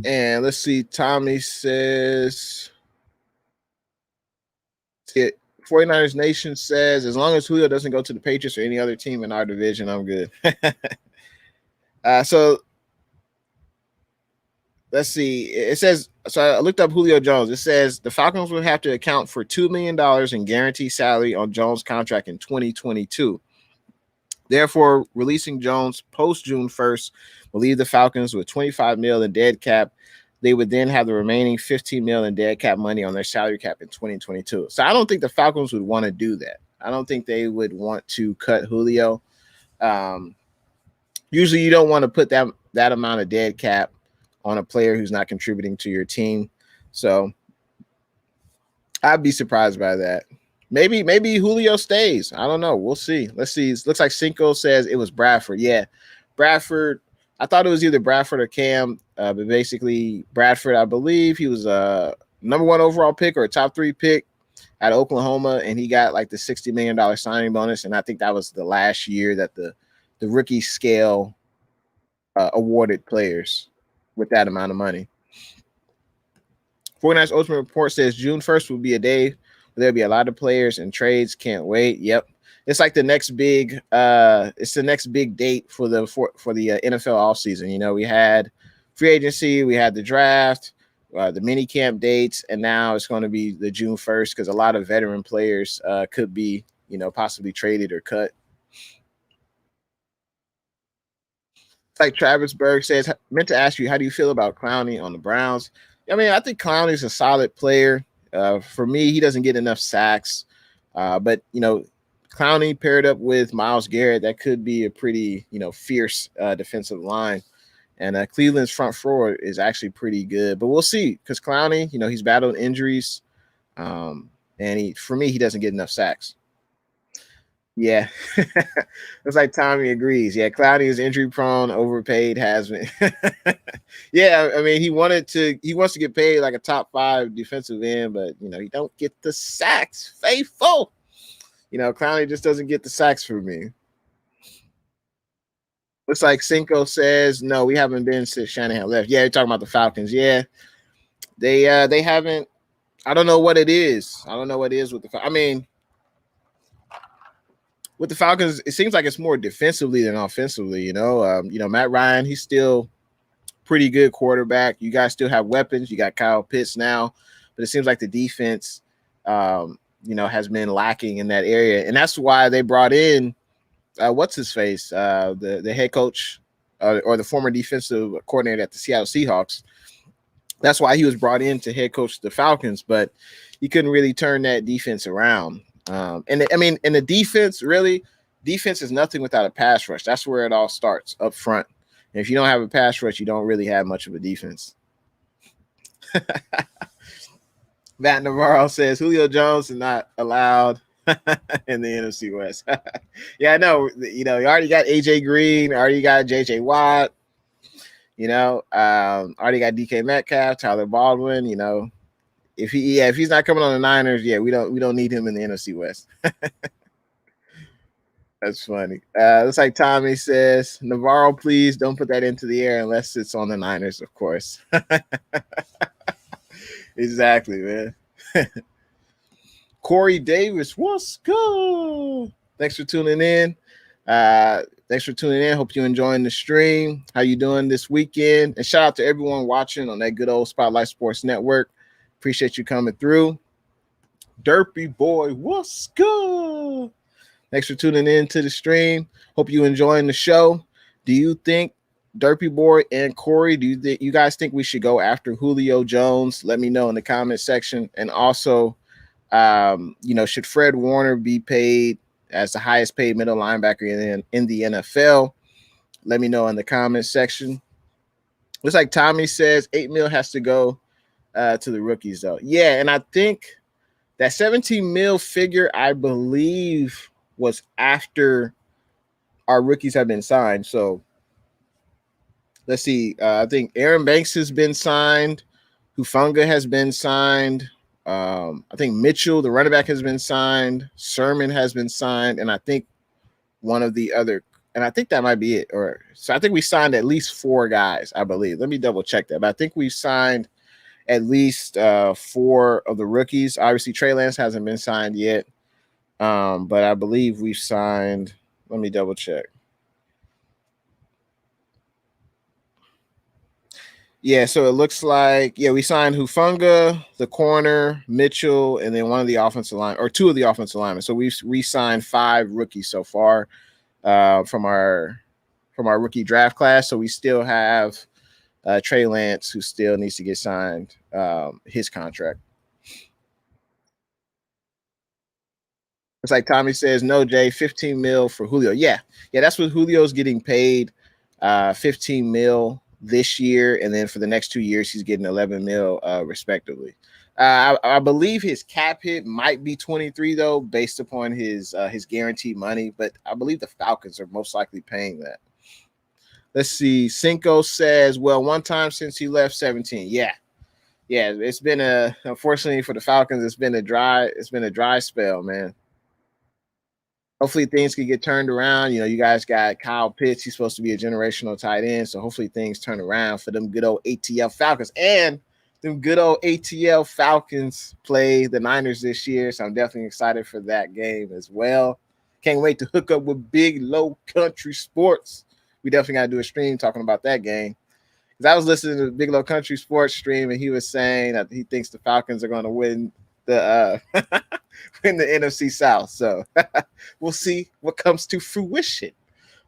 And let's see, Tommy says, 49ers Nation says, as long as Julio doesn't go to the Patriots or any other team in our division, I'm good. So let's see. It says, so I looked up Julio Jones. It says the Falcons will have to account for $2 million in guaranteed salary on Jones' contract in 2022. Therefore, releasing Jones post June 1st will leave the Falcons with $25 million in dead cap. They would then have the remaining $15 million in dead cap money on their salary cap in 2022. So I don't think the Falcons would want to do that. I don't think they would want to cut Julio. Usually you don't want to put that amount of dead cap on a player who's not contributing to your team. So I'd be surprised by that. Maybe Julio stays. I don't know. We'll see. Let's see. It looks like Cinco says it was Bradford. Yeah, Bradford. I thought it was either Bradford or Cam, but basically Bradford. I believe he was a number 1 overall pick or a top 3 pick at Oklahoma, and he got like the $60 million signing bonus. And I think that was the last year that the rookie scale awarded players with that amount of money. 49ers Ultimate Report says June 1st will be a day where there'll be a lot of players and trades. Can't wait. Yep. It's like the next big it's the next big date for the NFL offseason. You know, we had free agency, we had the draft, the mini camp dates, and now it's going to be the June 1st, because a lot of veteran players could be, you know, possibly traded or cut. It's like Travis Berg says, meant to ask you, how do you feel about Clowney on the Browns? I mean, I think Clowney's a solid player. For me, he doesn't get enough sacks. But, you know, Clowney paired up with Myles Garrett, that could be a pretty, you know, fierce defensive line. And Cleveland's front four is actually pretty good. But we'll see, because Clowney, you know, he's battled injuries. And for me, he doesn't get enough sacks. Yeah. Looks like Tommy agrees. Yeah, Clowney is injury prone, overpaid, has been. Yeah, I mean, he wants to get paid like a top 5 defensive end, but you know, he don't get the sacks. Faithful. You know, Clowney just doesn't get the sacks for me. Looks like Cinco says, no, we haven't been since Shanahan left. Yeah, you're talking about the Falcons. Yeah. They haven't I don't know what it is. I don't know what it is with the. I mean, with the Falcons, it seems like it's more defensively than offensively. Matt Ryan, he's still pretty good quarterback. You guys still have weapons. You got Kyle Pitts now, but it seems like the defense, has been lacking in that area, and that's why they brought in what's his face, the head coach or the former defensive coordinator at the Seattle Seahawks. That's why he was brought in to head coach the Falcons, but he couldn't really turn that defense around. And the defense is nothing without a pass rush. That's where it all starts up front. And if you don't have a pass rush, you don't really have much of a defense. Matt Navarro says Julio Jones is not allowed in the NFC West. Yeah, I know. You already got AJ Green, already got JJ Watt. Already got DK Metcalf, Tyler Baldwin. If he's not coming on the Niners, we don't need him in the NFC West. That's funny. Looks like Tommy says, Navarro, please don't put that into the air unless it's on the Niners, of course. Exactly, man. Corey Davis, what's good? Thanks for tuning in. Hope you're enjoying the stream. How you doing this weekend? And shout out to everyone watching on that good old Spotlight Sports Network. Appreciate you coming through. Derpy boy, what's good? Thanks for tuning in to the stream. Hope you enjoying the show. Do you think Derpy boy and Corey, you guys think we should go after Julio Jones? Let me know in the comment section. And also, should Fred Warner be paid as the highest paid middle linebacker in the NFL? Let me know in the comment section. Looks like Tommy says $8 million has to go to the rookies, though. Yeah, and I think that 17 mil figure, I believe, was after our rookies have been signed. So let's see. I think Aaron Banks has been signed. Hufanga has been signed. I think Mitchell, the running back, has been signed. Sermon has been signed. And I think one of the other, and I think that might be it. So I think we signed at least 4 guys, I believe. Let me double check that. But I think we signed at least 4 of the rookies. Obviously, Trey Lance hasn't been signed yet. But I believe we've signed. Let me double check. Yeah, so it looks like we signed Hufanga, the corner, Mitchell, and then one of the offensive line or 2 of the offensive linemen. So we've re-signed 5 rookies so far from our rookie draft class. So we still have Trey Lance, who still needs to get signed his contract. It's like Tommy says, no, Jay, 15 mil for Julio. Yeah, that's what Julio's getting paid, 15 mil this year, and then for the next 2 years, he's getting 11 mil respectively. I believe his cap hit might be 23 though, based upon his guaranteed money, but I believe the Falcons are most likely paying that. Let's see. Cinco says, well, one time since he left 17. Yeah, it's been unfortunately for the Falcons, it's been a dry spell, man. Hopefully things can get turned around. You guys got Kyle Pitts. He's supposed to be a generational tight end. So hopefully things turn around for them good old ATL Falcons. And them good old ATL Falcons play the Niners this year. So I'm definitely excited for that game as well. Can't wait to hook up with Big Low Country Sports. We definitely got to do a stream talking about that game. Because I was listening to the Big Low Country Sports stream, and he was saying that he thinks the Falcons are going to win the in the NFC South. So we'll see what comes to fruition.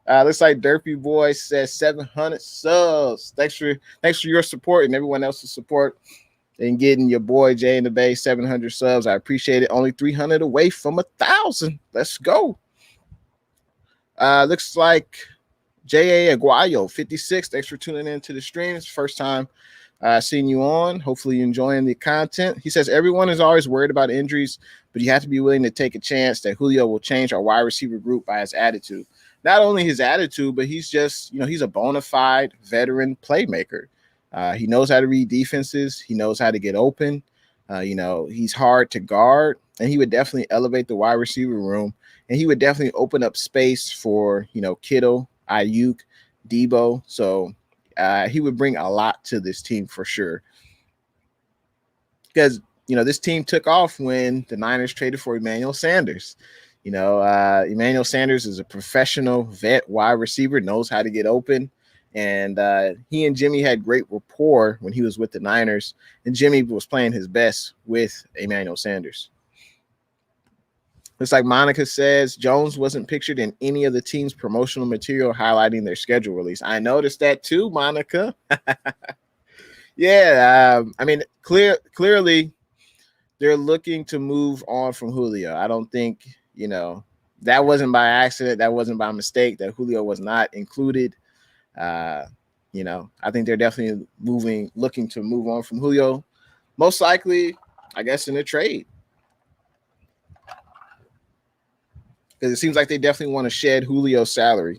Looks like Derpy Boy says 700 subs. Thanks for your support and everyone else's support and getting your boy Jay in the Bay 700 subs. I appreciate it. Only 300 away from 1,000. Let's go. Looks like J.A. Aguayo 56. Thanks for tuning in to the stream. It's the first time seeing you on. Hopefully you're enjoying the content. He says everyone is always worried about injuries, but you have to be willing to take a chance that Julio will change our wide receiver group by his attitude. Not only his attitude, but he's just, he's a bona fide veteran playmaker. He knows how to read defenses. He knows how to get open. He's hard to guard, and he would definitely elevate the wide receiver room, and he would definitely open up space for, Kittle, Ayuk, Debo. So he would bring a lot to this team for sure. Because this team took off when the Niners traded for Emmanuel Sanders. Emmanuel Sanders is a professional vet wide receiver, knows how to get open. And he and Jimmy had great rapport when he was with the Niners. And Jimmy was playing his best with Emmanuel Sanders. Looks like Monica says Jones wasn't pictured in any of the team's promotional material highlighting their schedule release. I noticed that too, Monica. Yeah, clearly they're looking to move on from Julio. I don't think, that wasn't by accident. That wasn't by mistake that Julio was not included. I think they're definitely looking to move on from Julio. Most likely, I guess, in a trade. Because it seems like they definitely want to shed Julio's salary.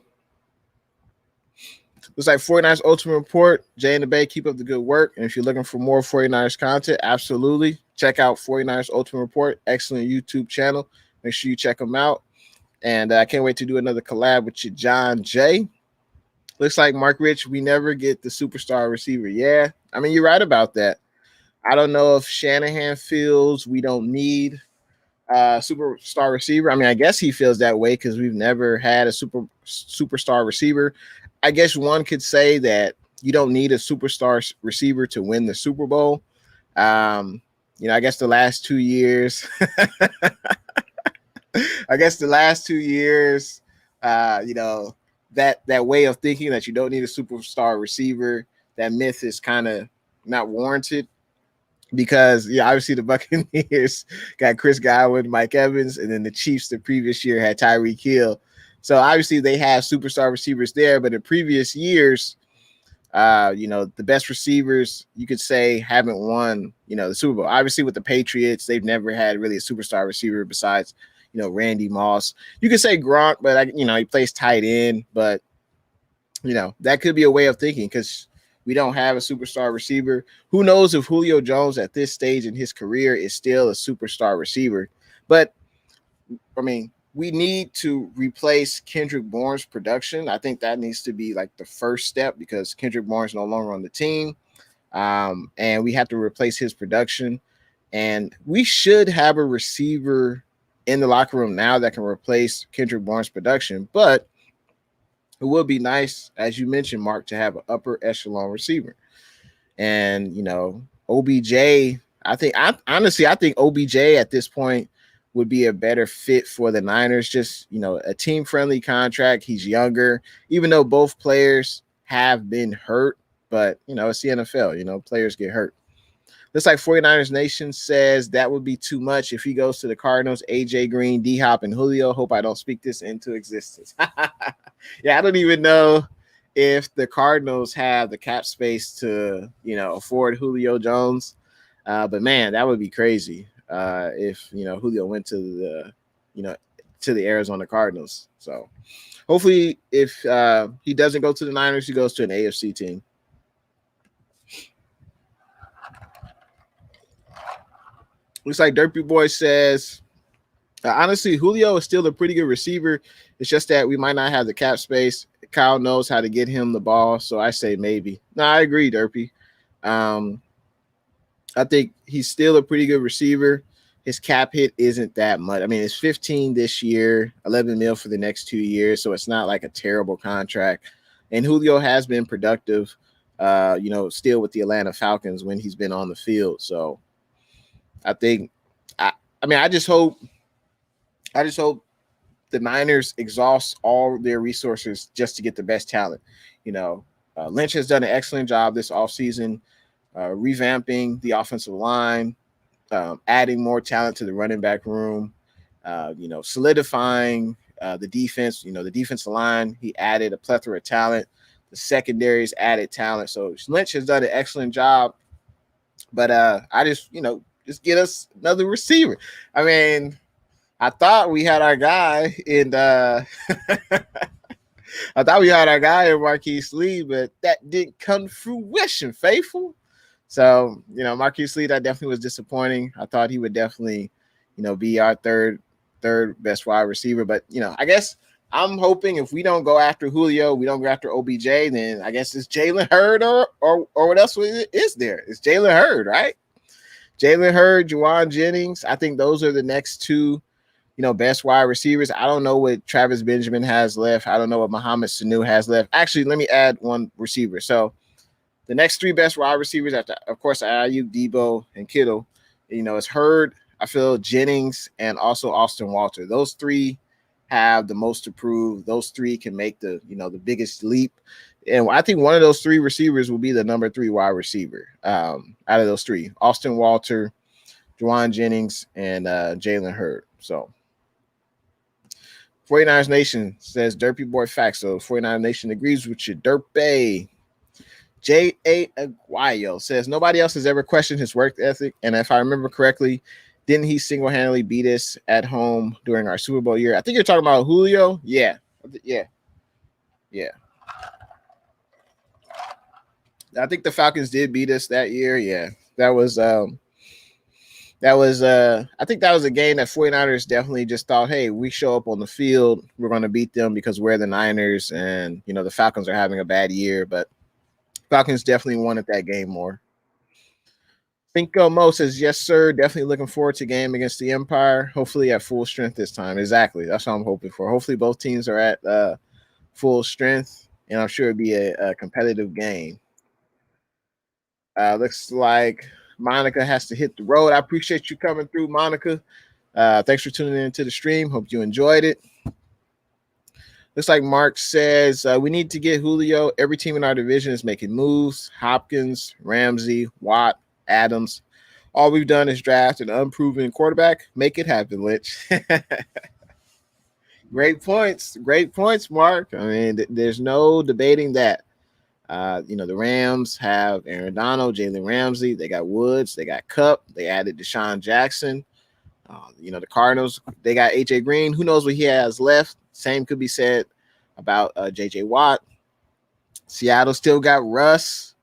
Looks like 49ers Ultimate Report. Jay and the Bay, keep up the good work. And if you're looking for more 49ers content, absolutely. Check out 49ers Ultimate Report. Excellent YouTube channel. Make sure you check them out. And I can't wait to do another collab with you, John Jay. Looks like Mark Rich, we never get the superstar receiver. Yeah, you're right about that. I don't know if Shanahan feels we don't need superstar receiver. I guess he feels that way because we've never had a superstar receiver. I guess one could say that you don't need a superstar receiver to win the Super Bowl. I guess the last 2 years, that way of thinking that you don't need a superstar receiver, that myth is kind of not warranted. Because obviously the Buccaneers got Chris Godwin, Mike Evans, and then the Chiefs the previous year had Tyreek Hill. So obviously they have superstar receivers there, but in previous years, the best receivers you could say haven't won, the Super Bowl. Obviously with the Patriots, they've never had really a superstar receiver besides, Randy Moss. You could say Gronk, but he plays tight end, but that could be a way of thinking because we don't have a superstar receiver. Who knows if Julio Jones at this stage in his career is still a superstar receiver. But, we need to replace Kendrick Bourne's production. I think that needs to be like the first step because Kendrick Bourne's no longer on the team. And we have to replace his production. And we should have a receiver in the locker room now that can replace Kendrick Bourne's production. But it would be nice, as you mentioned, Mark, to have an upper echelon receiver. And, OBJ, I think OBJ at this point would be a better fit for the Niners. Just, a team-friendly contract. He's younger, even though both players have been hurt. But, it's the NFL. Players get hurt. Looks like 49ers Nation says that would be too much if he goes to the Cardinals, AJ Green, D-Hop, and Julio. Hope I don't speak this into existence. Yeah, I don't even know if the Cardinals have the cap space to, afford Julio Jones. But man, that would be crazy if, Julio went to the Arizona Cardinals. So hopefully if he doesn't go to the Niners, he goes to an AFC team. Looks like Derpy Boy says, honestly, Julio is still a pretty good receiver. It's just that we might not have the cap space. Kyle knows how to get him the ball, so I say maybe. No, I agree, Derpy. I think he's still a pretty good receiver. His cap hit isn't that much. It's 15 this year, 11 mil for the next 2 years, so it's not like a terrible contract. And Julio has been productive, still with the Atlanta Falcons when he's been on the field. So I think, I just hope the Niners exhaust all their resources just to get the best talent. Lynch has done an excellent job this offseason, revamping the offensive line, adding more talent to the running back room, solidifying the defense. The defensive line, he added a plethora of talent. The secondaries added talent. So Lynch has done an excellent job. But I just get us another receiver. I thought we had our guy in Marquise Lee, but that didn't come to fruition, faithful. So, Marquise Lee, that definitely was disappointing. I thought he would definitely, be our third best wide receiver. But, I guess I'm hoping if we don't go after Julio, we don't go after OBJ, then I guess it's Jalen Hurd or what else is there? It's Jalen Hurd, right? Jalen Hurd, Juwan Jennings. I think those are the next two, best wide receivers. I don't know what Travis Benjamin has left. I don't know what Mohamed Sanu has left. Actually, let me add one receiver. So the next three best wide receivers after, of course, Ayuk, Debo, and Kittle, it's Hurd, I feel, Jennings, and also Austin Walter. Those three have the most to prove. Those three can make the biggest leap. And I think one of those three receivers will be the number 3 wide receiver out of those three: Austin Walter, Juwan Jennings, and Jalen Hurd. So 49ers Nation says Derpy Boy Facts. So 49ers Nation agrees with you, Derpy. J.A. Aguayo says nobody else has ever questioned his work ethic. And if I remember correctly, didn't he single-handedly beat us at home during our Super Bowl year? I think you're talking about Julio. Yeah. I think the Falcons did beat us that year. Yeah. I think that was a game that 49ers definitely just thought, hey, we show up on the field, we're going to beat them because we're the Niners, and the Falcons are having a bad year, but Falcons definitely wanted that game more. Finko Mo says, yes, sir. Definitely looking forward to game against the Empire. Hopefully at full strength this time. Exactly. That's what I'm hoping for. Hopefully both teams are at full strength, and I'm sure it'll be a competitive game. Looks like Monica has to hit the road. I appreciate you coming through, Monica. Thanks for tuning into the stream. Hope you enjoyed it. Looks like Mark says we need to get Julio. Every team in our division is making moves. Hopkins, Ramsey, Watt, Adams. All we've done is draft an unproven quarterback. Make it happen, Lynch. Great points. Great points, Mark. I mean, there's no debating that. The Rams have Aaron Donald, Jalen Ramsey. They got Woods. They got Kupp. They added Deshaun Jackson. The Cardinals, they got AJ Green. Who knows what he has left? Same could be said about JJ Watt. Seattle still got Russ,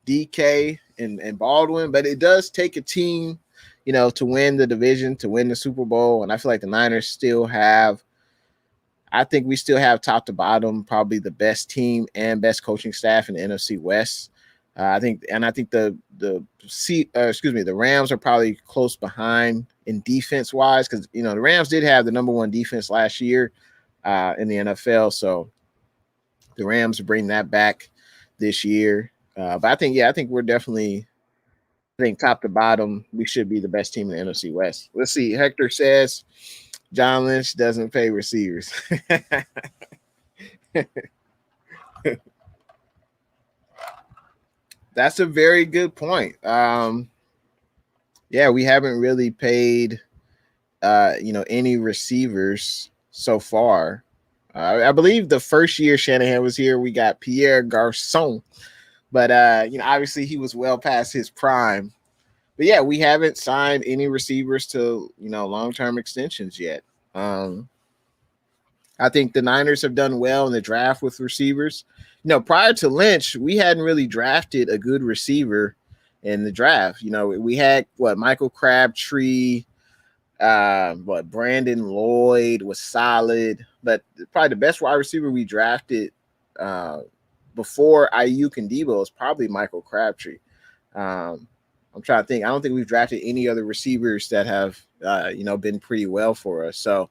DK, and Baldwin, but it does take a team, to win the division, to win the Super Bowl. And I feel like the Niners still have, I think we still have top to bottom, probably the best team and best coaching staff in the NFC West. I think the Rams are probably close behind in defense wise, because the Rams did have the number 1 defense last year in the NFL, so the Rams bring that back this year. But I think we're definitely, top to bottom, we should be the best team in the NFC West. Let's see. Hector says John Lynch doesn't pay receivers. That's a very good point. We haven't really paid, any receivers so far. I believe the first year Shanahan was here, we got Pierre Garçon, but obviously he was well past his prime. But yeah, we haven't signed any receivers to long-term extensions yet. I think the Niners have done well in the draft with receivers. Prior to Lynch, we hadn't really drafted a good receiver in the draft. We had Michael Crabtree, Brandon Lloyd was solid, but probably the best wide receiver we drafted before Ayuk and Debo is probably Michael Crabtree. I'm trying to think. I don't think we've drafted any other receivers that have been pretty well for us. So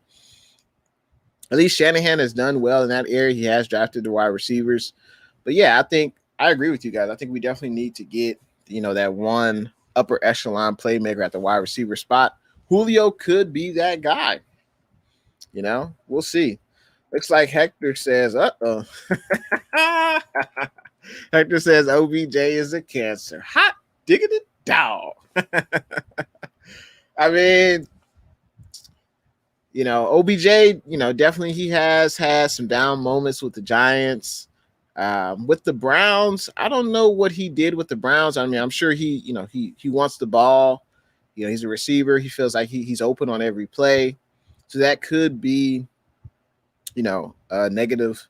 at least Shanahan has done well in that area. He has drafted the wide receivers. But yeah, I think I agree with you guys. I think we definitely need to get, that one upper echelon playmaker at the wide receiver spot. Julio could be that guy. We'll see. Looks like Hector says, Hector says OBJ is a cancer. Hot diggity dog. I mean, OBJ, definitely he has had some down moments with the Giants. With the Browns, I don't know what he did with the Browns. I mean, I'm sure he wants the ball. He's a receiver. He feels like he's open on every play. So that could be, a negative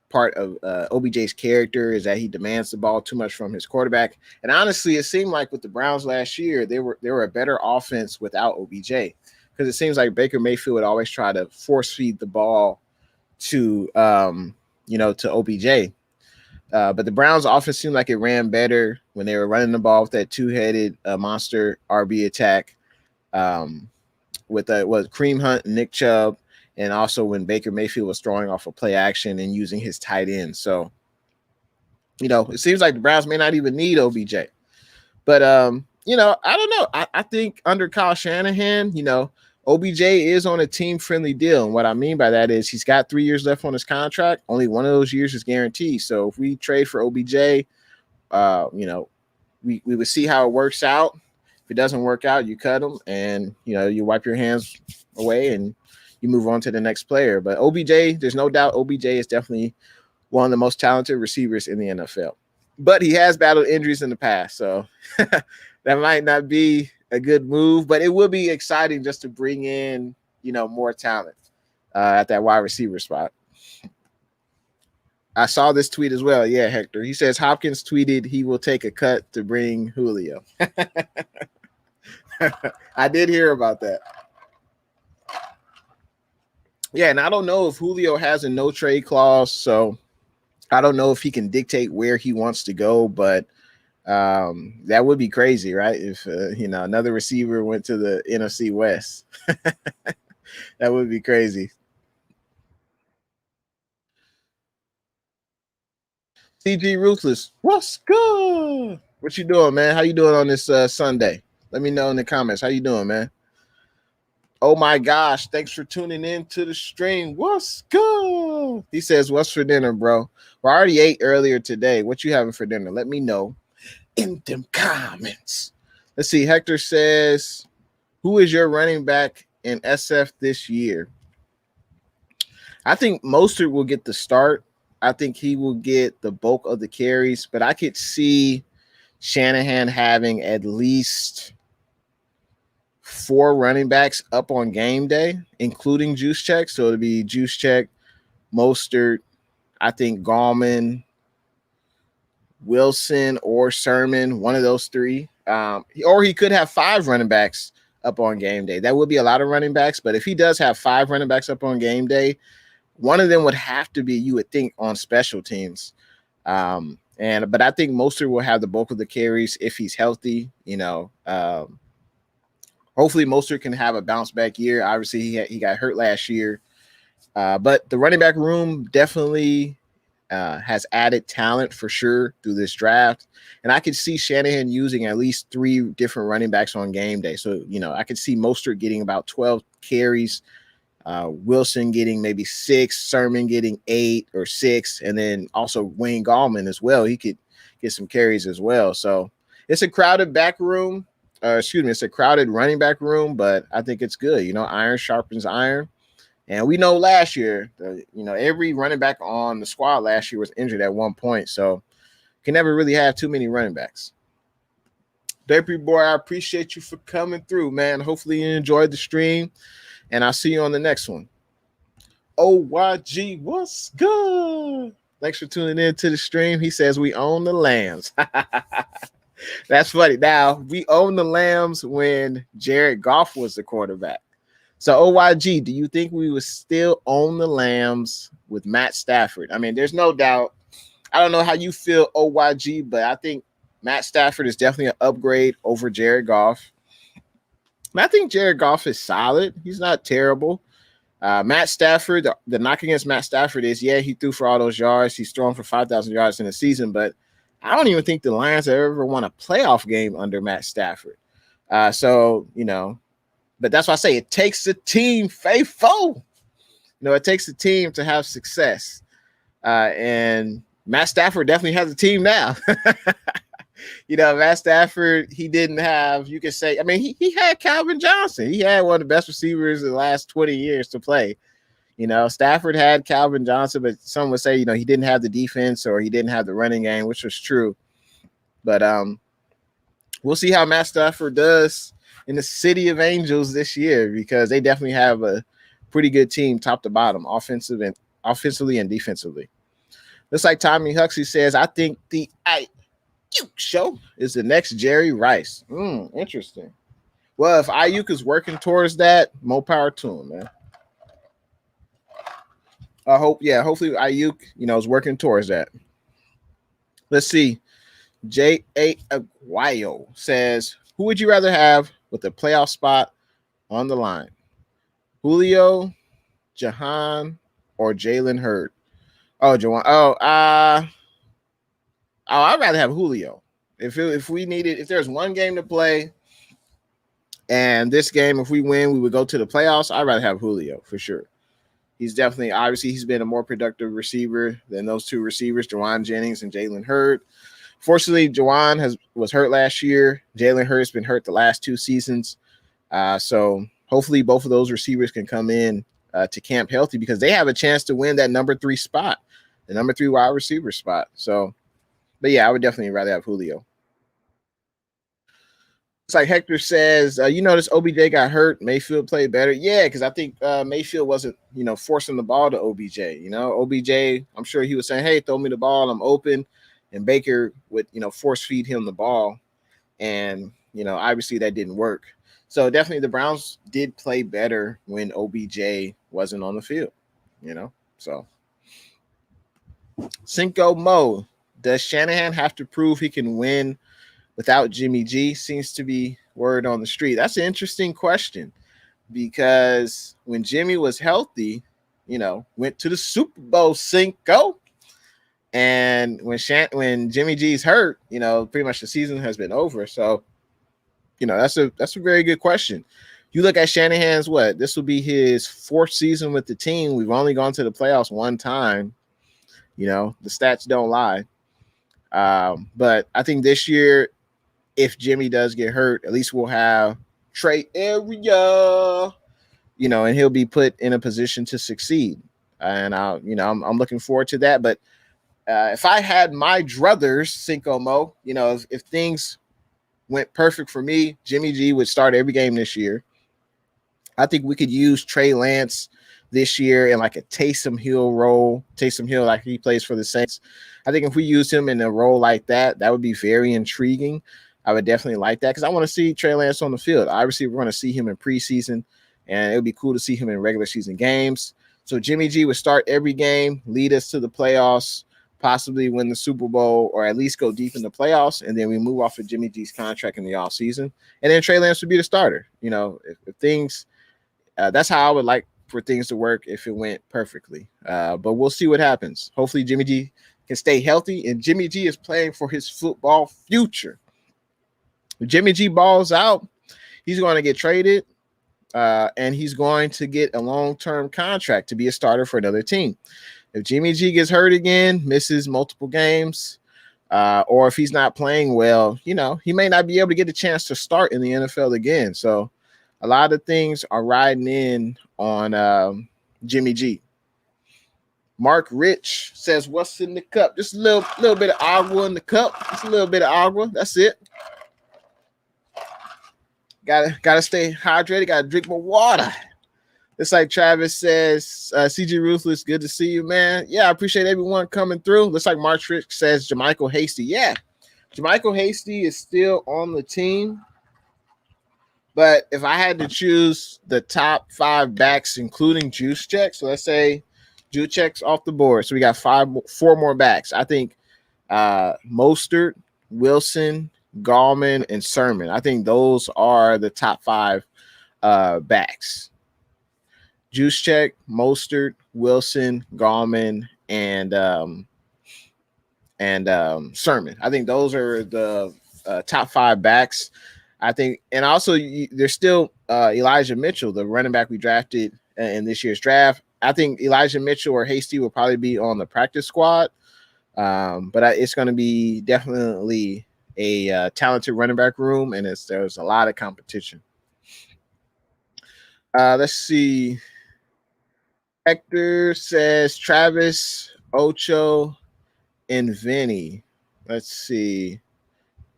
part of OBJ's character, is that he demands the ball too much from his quarterback. And honestly, it seemed like with the Browns last year, they were a better offense without OBJ, because it seems like Baker Mayfield would always try to force feed the ball to OBJ. But the Browns offense seemed like it ran better when they were running the ball with that two-headed monster RB attack. With Kareem Hunt and Nick Chubb, and also when Baker Mayfield was throwing off a play action and using his tight end. So, it seems like the Browns may not even need OBJ. But I don't know. I think under Kyle Shanahan, OBJ is on a team-friendly deal. And what I mean by that is he's got 3 years left on his contract. Only one of those years is guaranteed. So if we trade for OBJ, we would see how it works out. If it doesn't work out, you cut him and, you wipe your hands away and you move on to the next player. But OBJ, there's no doubt OBJ is definitely one of the most talented receivers in the NFL. But he has battled injuries in the past, so that might not be a good move. But it will be exciting just to bring in, more talent at that wide receiver spot. I saw this tweet as well. Yeah, Hector. He says Hopkins tweeted he will take a cut to bring Julio. I did hear about that. Yeah, and I don't know if Julio has a no trade clause, so I don't know if he can dictate where he wants to go, but that would be crazy, right? If another receiver went to the NFC West, that would be crazy. CG Ruthless, what's good? What you doing, man? How you doing on this Sunday? Let me know in the comments. How you doing, man? Oh my gosh, thanks for tuning in to the stream. What's good? He says, what's for dinner, bro? Well, I already ate earlier today. What you having for dinner? Let me know in them comments. Let's see. Hector says, who is your running back in SF this year? I think Mostert will get the start. I think he will get the bulk of the carries, but I could see Shanahan having at least 4 running backs up on game day, including Juszczyk. So it'll be Juszczyk, Mostert, I think Gallman, Wilson, or Sermon, one of those 3. Or he could have 5 running backs up on game day. That would be a lot of running backs, but if he does have 5 running backs up on game day, one of them would have to be, you would think, on special teams. But I think Mostert will have the bulk of the carries if he's healthy. Hopefully Mostert can have a bounce back year. Obviously, he got hurt last year. But the running back room definitely has added talent for sure through this draft. And I could see Shanahan using at least 3 different running backs on game day. So, I could see Mostert getting about 12 carries, Wilson getting maybe 6, Sermon getting 8 or 6, and then also Wayne Gallman as well. He could get some carries as well. So it's a crowded back room. It's a crowded running back room, but I think it's good. Iron sharpens iron. And we know last year, every running back on the squad last year was injured at one point. So can never really have too many running backs. Baby boy, I appreciate you for coming through, man. Hopefully you enjoyed the stream, and I'll see you on the next one. OYG, what's good? Thanks for tuning in to the stream. He says we own the Lambs. That's funny. Now, we owned the Lambs when Jared Goff was the quarterback. So, OYG, do you think we would still own the Lambs with Matt Stafford? I mean, there's no doubt. I don't know how you feel, OYG, but I think Matt Stafford is definitely an upgrade over Jared Goff. And I think Jared Goff is solid. He's not terrible. Matt Stafford, the knock against Matt Stafford is, he threw for all those yards. He's thrown for 5,000 yards in the season, but I don't even think the Lions have ever won a playoff game under Matt Stafford. But that's why I say it takes a team, faithful. It takes a team to have success. And Matt Stafford definitely has a team now. Matt Stafford, he didn't have, you could say, I mean, he had Calvin Johnson. He had one of the best receivers in the last 20 years to play. Stafford had Calvin Johnson, but some would say, he didn't have the defense or he didn't have the running game, which was true. But we'll see how Matt Stafford does in the City of Angels this year, because they definitely have a pretty good team top to bottom, offensively and defensively. Looks like Tommy Huxley says, I think the Ayuk show is the next Jerry Rice. Interesting. Well, if Ayuk is working towards that, more power to him, man. Hopefully Ayuk, is working towards that. Let's see. J.A. Aguayo says, who would you rather have with a playoff spot on the line? Julio, Jahan, or Jalen Hurd? Oh, Jawan. I'd rather have Julio. If we needed, if there's one game to play, and this game, if we win, we would go to the playoffs. I'd rather have Julio for sure. He's definitely, obviously, he's been a more productive receiver than those two receivers, Jawan Jennings and Jalen Hurd. Fortunately, Jawan was hurt last year. Jalen Hurd's been hurt the last 2 seasons. So hopefully both of those receivers can come in to camp healthy because they have a chance to win that number 3 spot, the number 3 wide receiver spot. So, but yeah, I would definitely rather have Julio. It's like Hector says, you notice OBJ got hurt. Mayfield played better. Yeah, because I think Mayfield wasn't, forcing the ball to OBJ. OBJ, I'm sure he was saying, hey, throw me the ball. I'm open. And Baker would, force feed him the ball. And, obviously that didn't work. So definitely the Browns did play better when OBJ wasn't on the field, So Cinco Mo, does Shanahan have to prove he can win without Jimmy G? Seems to be word on the street. That's an interesting question because when Jimmy was healthy, went to the Super Bowl Cinco. And when Jimmy G's hurt, pretty much the season has been over. So, that's a very good question. You look at Shanahan's this will be his 4th season with the team. We've only gone to the playoffs 1 time. The stats don't lie. But I think this year, if Jimmy does get hurt, at least we'll have Trey Area, and he'll be put in a position to succeed. And I'm looking forward to that. But if I had my druthers, Cinco Mo, if things went perfect for me, Jimmy G would start every game this year. I think we could use Trey Lance this year in like a Taysom Hill role. Taysom Hill, like he plays for the Saints. I think if we use him in a role like that, that would be very intriguing. I would definitely like that because I want to see Trey Lance on the field. Obviously, we're going to see him in preseason, and it would be cool to see him in regular season games. So Jimmy G would start every game, lead us to the playoffs, possibly win the Super Bowl, or at least go deep in the playoffs, and then we move off of Jimmy G's contract in the offseason. And then Trey Lance would be the starter. If things that's how I would like for things to work if it went perfectly. But we'll see what happens. Hopefully Jimmy G can stay healthy, and Jimmy G is playing for his football future. If Jimmy G balls out, he's going to get traded, and he's going to get a long-term contract to be a starter for another team. If Jimmy G gets hurt again, misses multiple games, or if he's not playing well, he may not be able to get a chance to start in the NFL again. So a lot of things are riding in on Jimmy G. Mark Rich says, what's in the cup? Just a little bit of agua in the cup. Just a little bit of agua. That's it. Gotta stay hydrated. Gotta drink more water. It's like Travis says, CG Ruthless, good to see you, man. Yeah, I appreciate everyone coming through. Looks like Mark Rich says Jermichael Hasty. Yeah, Jermichael Hasty is still on the team. But if I had to choose the top 5 backs, including Juice Check, so let's say Juice Check's off the board. So we got 4 more backs. I think Mostert, Wilson, Gallman, and Sermon. I think those are the top 5 backs. Juice Check, Mostert, Wilson, Gallman, and Sermon. I think those are the top 5 backs. I think, and also there's still Elijah Mitchell, the running back we drafted in this year's draft. I think Elijah Mitchell or Hasty will probably be on the practice squad, but it's going to be definitely a talented running back room, and there's a lot of competition. Let's see. Hector says Travis, Ocho, and Vinny. Let's see.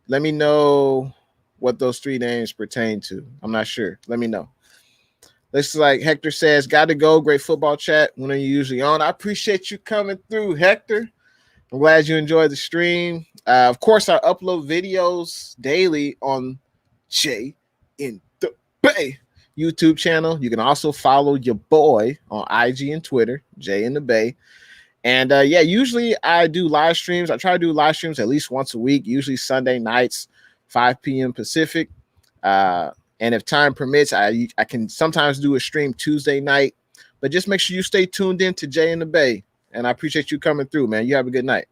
Let me know what those 3 names pertain to. I'm not sure. Let me know. Looks like Hector says, got to go. Great football chat. When are you usually on? I appreciate you coming through, Hector. I'm glad you enjoyed the stream. Of course, I upload videos daily on Jay in the Bay YouTube channel. You can also follow your boy on IG and Twitter, Jay in the Bay. And usually I do live streams. I try to do live streams at least once a week, usually Sunday nights, 5 p.m. Pacific. Uh, and if time permits, I can sometimes do a stream Tuesday night. But just make sure you stay tuned in to Jay in the Bay. And I appreciate you coming through, man. You have a good night.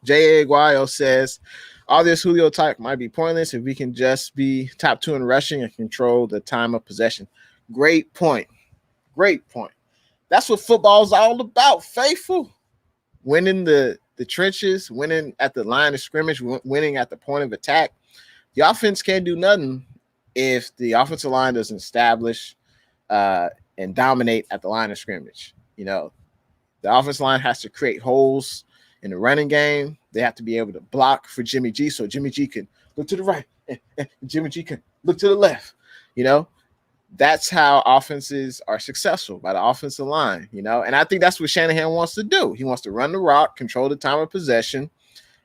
J.A. Aguayo says, all this Julio talk might be pointless if we can just be top 2 in rushing and control the time of possession. Great point. Great point. That's what football's all about, faithful. Winning the trenches, winning at the line of scrimmage, winning at the point of attack. The offense can't do nothing if the offensive line doesn't establish and dominate at the line of scrimmage. You know, the offensive line has to create holes in the running game. They have to be able to block for Jimmy G so Jimmy G can look to the right and Jimmy G can look to the left. You know, that's how offenses are successful, by the offensive line, you know. And I think that's what Shanahan wants to do. He wants to run the rock, control the time of possession,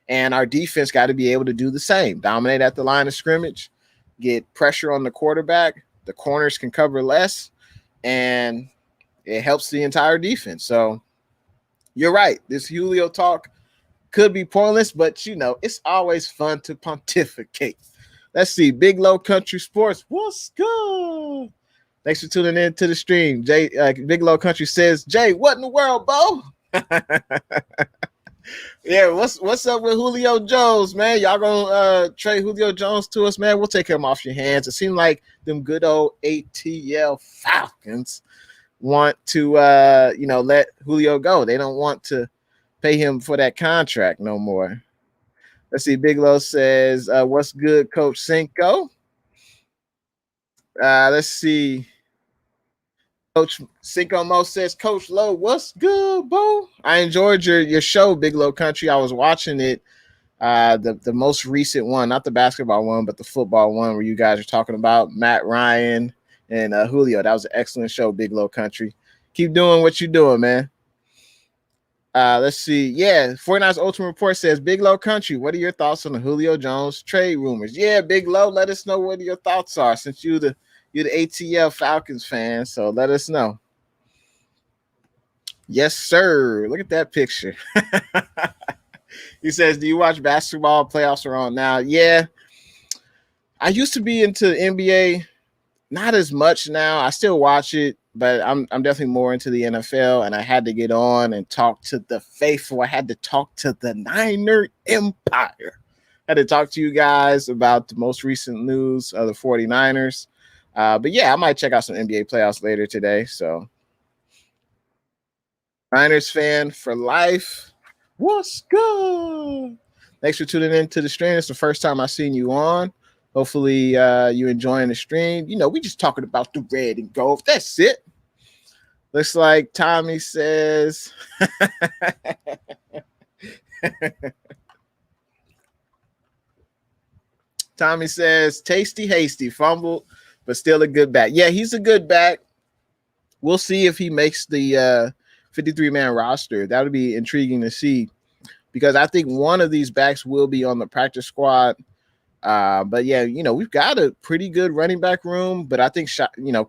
and our defense got to be able to do the same. Dominate at the line of scrimmage, get pressure on the quarterback. The corners can cover less, and it helps the entire defense. So you're right. This Julio talk could be pointless, but, you know, it's always fun to pontificate. Let's see. Big Low Country Sports. What's good? Thanks for tuning in to the stream. Jay, Big Low Country says, Jay, what in the world, Bo? Yeah, what's up with Julio Jones, man? Y'all gonna trade Julio Jones to us, man? We'll take him off your hands. It seems like them good old ATL Falcons want to let Julio go. They don't want to pay him for that contract no more. Let's see. Big Low says, what's good, Coach Cinco? Let's see. Coach Cinco Mo says, Coach Low, what's good, bro? I enjoyed your show, Big Low Country. I was watching it, the most recent one, not the basketball one, but the football one where you guys are talking about Matt Ryan and Julio. That was an excellent show, Big Low Country. Keep doing what you're doing, man. Let's see. Yeah, 49ers Ultimate Report says, Big Low Country, what are your thoughts on the Julio Jones trade rumors? Yeah, Big Low, let us know what your thoughts are since you're the ATL Falcons fan, so let us know. Yes, sir. Look at that picture. He says, do you watch basketball? Playoffs are on now. Yeah. I used to be into NBA, not as much now. I still watch it, but I'm definitely more into the NFL, and I had to get on and talk to the faithful. I had to talk to the Niner Empire. I had to talk to you guys about the most recent news of the 49ers. But yeah, I might check out some NBA playoffs later today. So, Niners fan for life. What's good? Thanks for tuning in to the stream. It's the first time I've seen you on. Hopefully, you enjoying the stream. You know, we just talking about the red and gold. That's it. Looks like Tommy says. Tommy says, tasty, hasty, fumbled, but still a good back. Yeah, he's a good back. We'll see if he makes the 53-man roster. That would be intriguing to see, because I think one of these backs will be on the practice squad. But yeah, you know, we've got a pretty good running back room, but I think,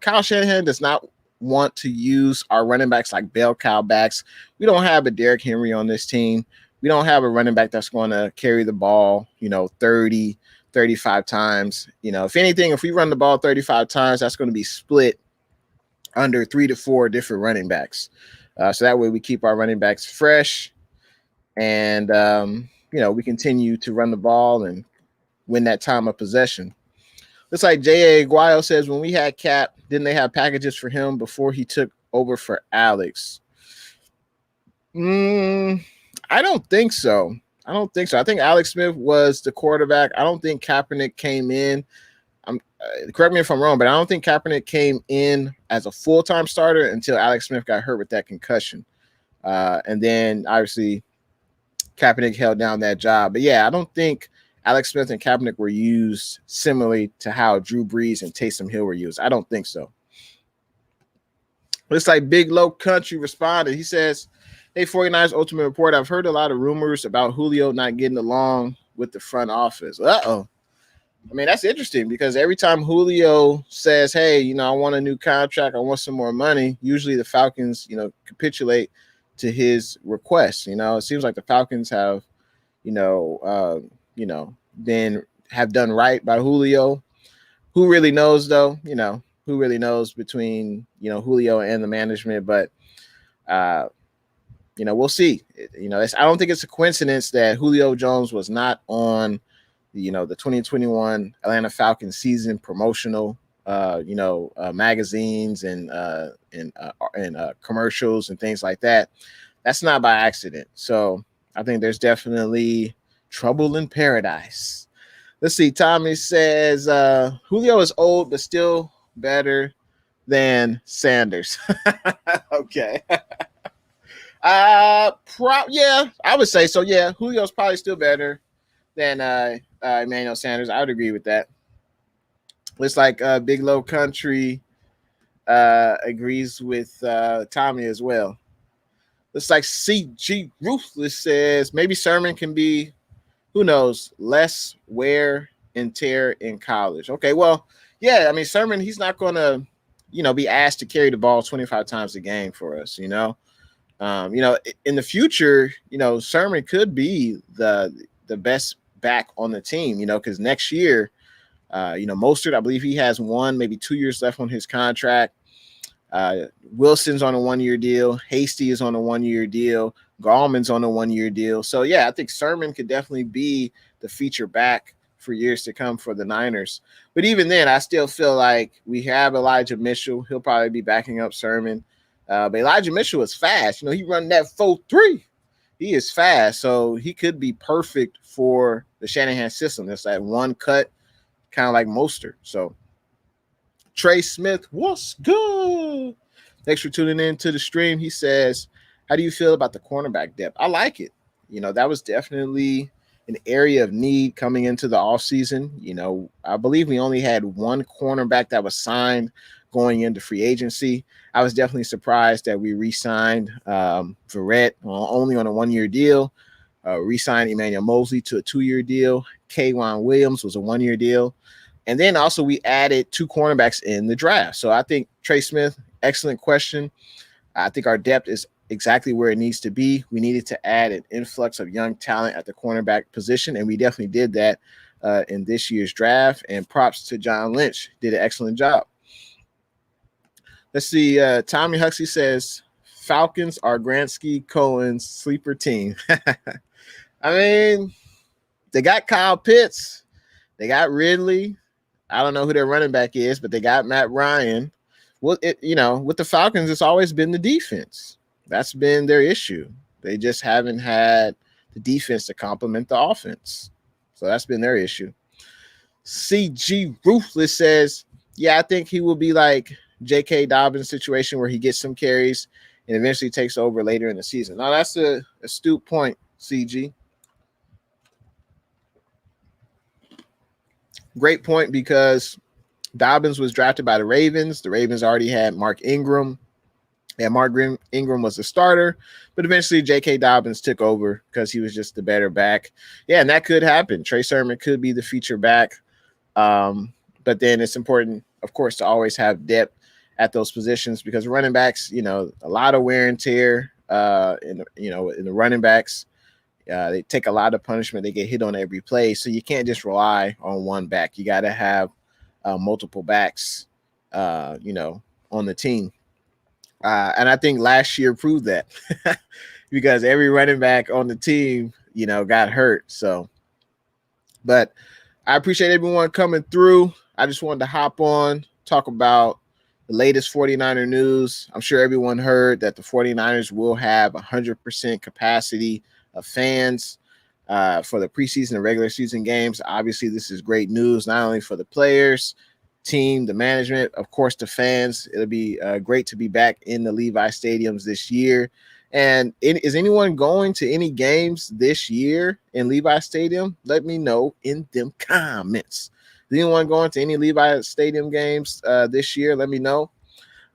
Kyle Shanahan does not want to use our running backs like bell cow backs. We don't have a Derrick Henry on this team. We don't have a running back that's going to carry the ball, 30, 35 times. If anything, if we run the ball 35 times, that's going to be split under 3 to 4 different running backs. So that way we keep our running backs fresh, and, we continue to run the ball and win that time of possession. Looks like J.A. Aguayo says, when we had Cap, didn't they have packages for him before he took over for Alex? I don't think so. I think Alex Smith was the quarterback. I don't think Kaepernick came in. Correct me if I'm wrong, but I don't think Kaepernick came in as a full-time starter until Alex Smith got hurt with that concussion. And then, obviously, Kaepernick held down that job. But, yeah, I don't think Alex Smith and Kaepernick were used similarly to how Drew Brees and Taysom Hill were used. I don't think so. Looks like Big Low Country responded. He says, hey, 49ers Ultimate Report, I've heard a lot of rumors about Julio not getting along with the front office. Uh-oh. I mean, that's interesting, because every time Julio says, hey, I want a new contract, I want some more money, usually the Falcons, capitulate to his request. It seems like the Falcons have, you know, been have done right by Julio. Who really knows though? Who really knows between Julio and the management? But uh, we'll see. I don't think it's a coincidence that Julio Jones was not on, the 2021 Atlanta Falcons season promotional, magazines and commercials and things like that. That's not by accident. So I think there's definitely trouble in paradise. Let's see. Tommy says Julio is old, but still better than Sanders. Okay. Yeah, I would say so. Yeah, Julio's probably still better than Emmanuel Sanders. I would agree with that. Looks like Big Low Country agrees with Tommy as well. Looks like CG Ruthless says maybe Sermon can be, who knows, less wear and tear in college. Okay, well, yeah, I mean, Sermon, he's not going to, be asked to carry the ball 25 times a game for us, in the future, Sermon could be the best back on the team, because next year, Mostert, I believe he has 1, maybe 2 years left on his contract. Wilson's on a 1-year deal. Hasty is on a 1-year deal. Gallman's on a 1-year deal. So, yeah, I think Sermon could definitely be the feature back for years to come for the Niners. But even then, I still feel like we have Elijah Mitchell. He'll probably be backing up Sermon. But Elijah Mitchell is fast. He run that 4.3. He is fast. So he could be perfect for the Shanahan system. That's that one cut, kind of like Mostert. So Trey Smith, what's good? Thanks for tuning in to the stream. He says, how do you feel about the cornerback depth? I like it. That was definitely an area of need coming into the offseason. I believe we only had one cornerback that was signed going into free agency. I was definitely surprised that we re-signed Verrett only on a 1-year deal, re-signed Emmanuel Mosley to a 2-year deal. K'Wan Williams was a 1-year deal. And then also we added 2 cornerbacks in the draft. So I think Trey Smith, excellent question. I think our depth is exactly where it needs to be. We needed to add an influx of young talent at the cornerback position, and we definitely did that in this year's draft. And props to John Lynch. Did an excellent job. Let's see. Tommy Huxley says, Falcons are Gransky Cohen's sleeper team. I mean, they got Kyle Pitts. They got Ridley. I don't know who their running back is, but they got Matt Ryan. Well, with the Falcons, it's always been the defense. That's been their issue. They just haven't had the defense to complement the offense. So that's been their issue. CG Ruthless says, yeah, I think he will be like J.K. Dobbins' situation where he gets some carries and eventually takes over later in the season. Now, that's an astute point, CG. Great point, because Dobbins was drafted by the Ravens. The Ravens already had Mark Ingram. And Mark Ingram was the starter, but eventually J.K. Dobbins took over because he was just the better back. Yeah, and that could happen. Trey Sermon could be the feature back. But then it's important, of course, to always have depth at those positions, because running backs, a lot of wear and tear in the running backs. They take a lot of punishment. They get hit on every play. So you can't just rely on one back. You got to have multiple backs, on the team. And I think last year proved that because every running back on the team, got hurt. So, but I appreciate everyone coming through. I just wanted to hop on, talk about the latest 49er news. I'm sure everyone heard that the 49ers will have 100% capacity of fans for the preseason and regular season games. Obviously, this is great news, not only for the players, team, the management, of course, the fans. It'll be great to be back in the Levi stadiums this year. And is anyone going to any games this year in Levi Stadium? Let me know in them comments. Is anyone going to any Levi Stadium games this year? Let me know.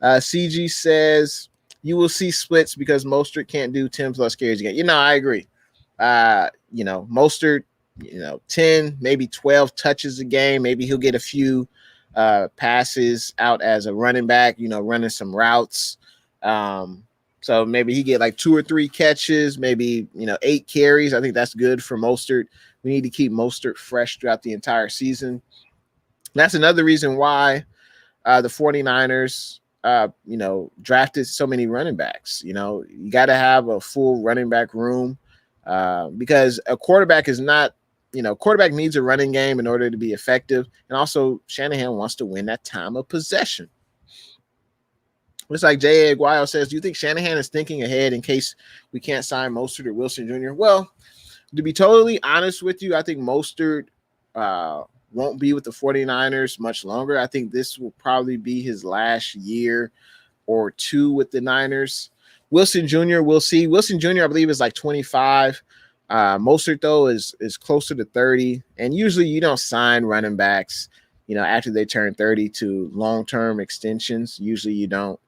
CG says you will see splits because Mostert can't do 10 plus carries again. I agree. Mostert, 10, maybe 12 touches a game. Maybe he'll get a few passes out as a running back, running some routes. So maybe he get like 2 or 3 catches, maybe 8 carries. I think that's good for Mostert. We need to keep Mostert fresh throughout the entire season. That's another reason why the 49ers drafted so many running backs. You got to have a full running back room because a quarterback is not, quarterback needs a running game in order to be effective. And also Shanahan wants to win that time of possession. Looks like J.A. Aguayo says, do you think Shanahan is thinking ahead in case we can't sign Mostert or Wilson Jr.? Well, to be totally honest with you, I think Mostert won't be with the 49ers much longer. I think this will probably be his last year or two with the Niners. Wilson Jr., we'll see. Wilson Jr., I believe, is like 25. Mostert, though, is closer to 30. And usually you don't sign running backs, after they turn 30 to long-term extensions. Usually you don't.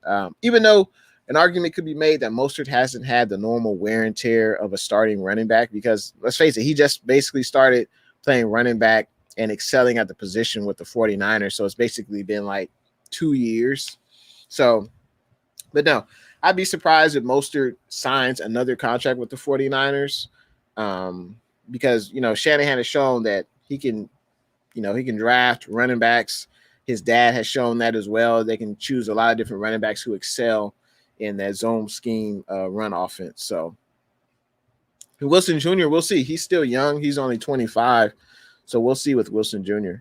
Even though an argument could be made that Mostert hasn't had the normal wear and tear of a starting running back because, let's face it, he just basically started playing running back and excelling at the position with the 49ers. So it's basically been like 2 years. So, but no, I'd be surprised if Mostert signs another contract with the 49ers because, Shanahan has shown that he can draft running backs. His dad has shown that as well. They can choose a lot of different running backs who excel in that zone scheme run offense. So Wilson Jr., we'll see. He's still young. He's only 25. So we'll see with Wilson Jr.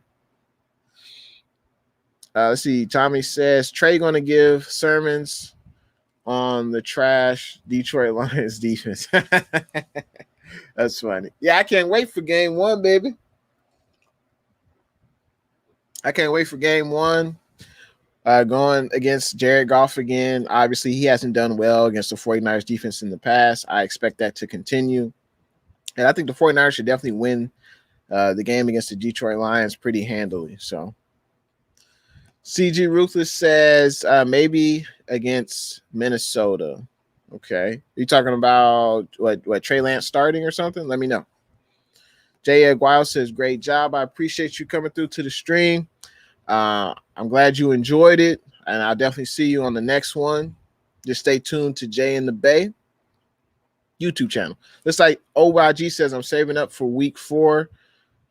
Let's see. Tommy says, Trey going to give sermons on the trash Detroit Lions defense. That's funny. Yeah, I can't wait for game 1, baby. I can't wait for game 1. Going against Jared Goff again. Obviously, he hasn't done well against the 49ers defense in the past. I expect that to continue. And I think the 49ers should definitely win the game against the Detroit Lions pretty handily. So CG Ruthless says maybe against Minnesota. Okay. Are you talking about what Trey Lance starting or something? Let me know. Jay Aguayo says, great job. I appreciate you coming through to the stream. I'm glad you enjoyed it, and I'll definitely see you on the next one. Just stay tuned to Jay in the Bay YouTube channel. Looks like OYG says I'm saving up for week 4,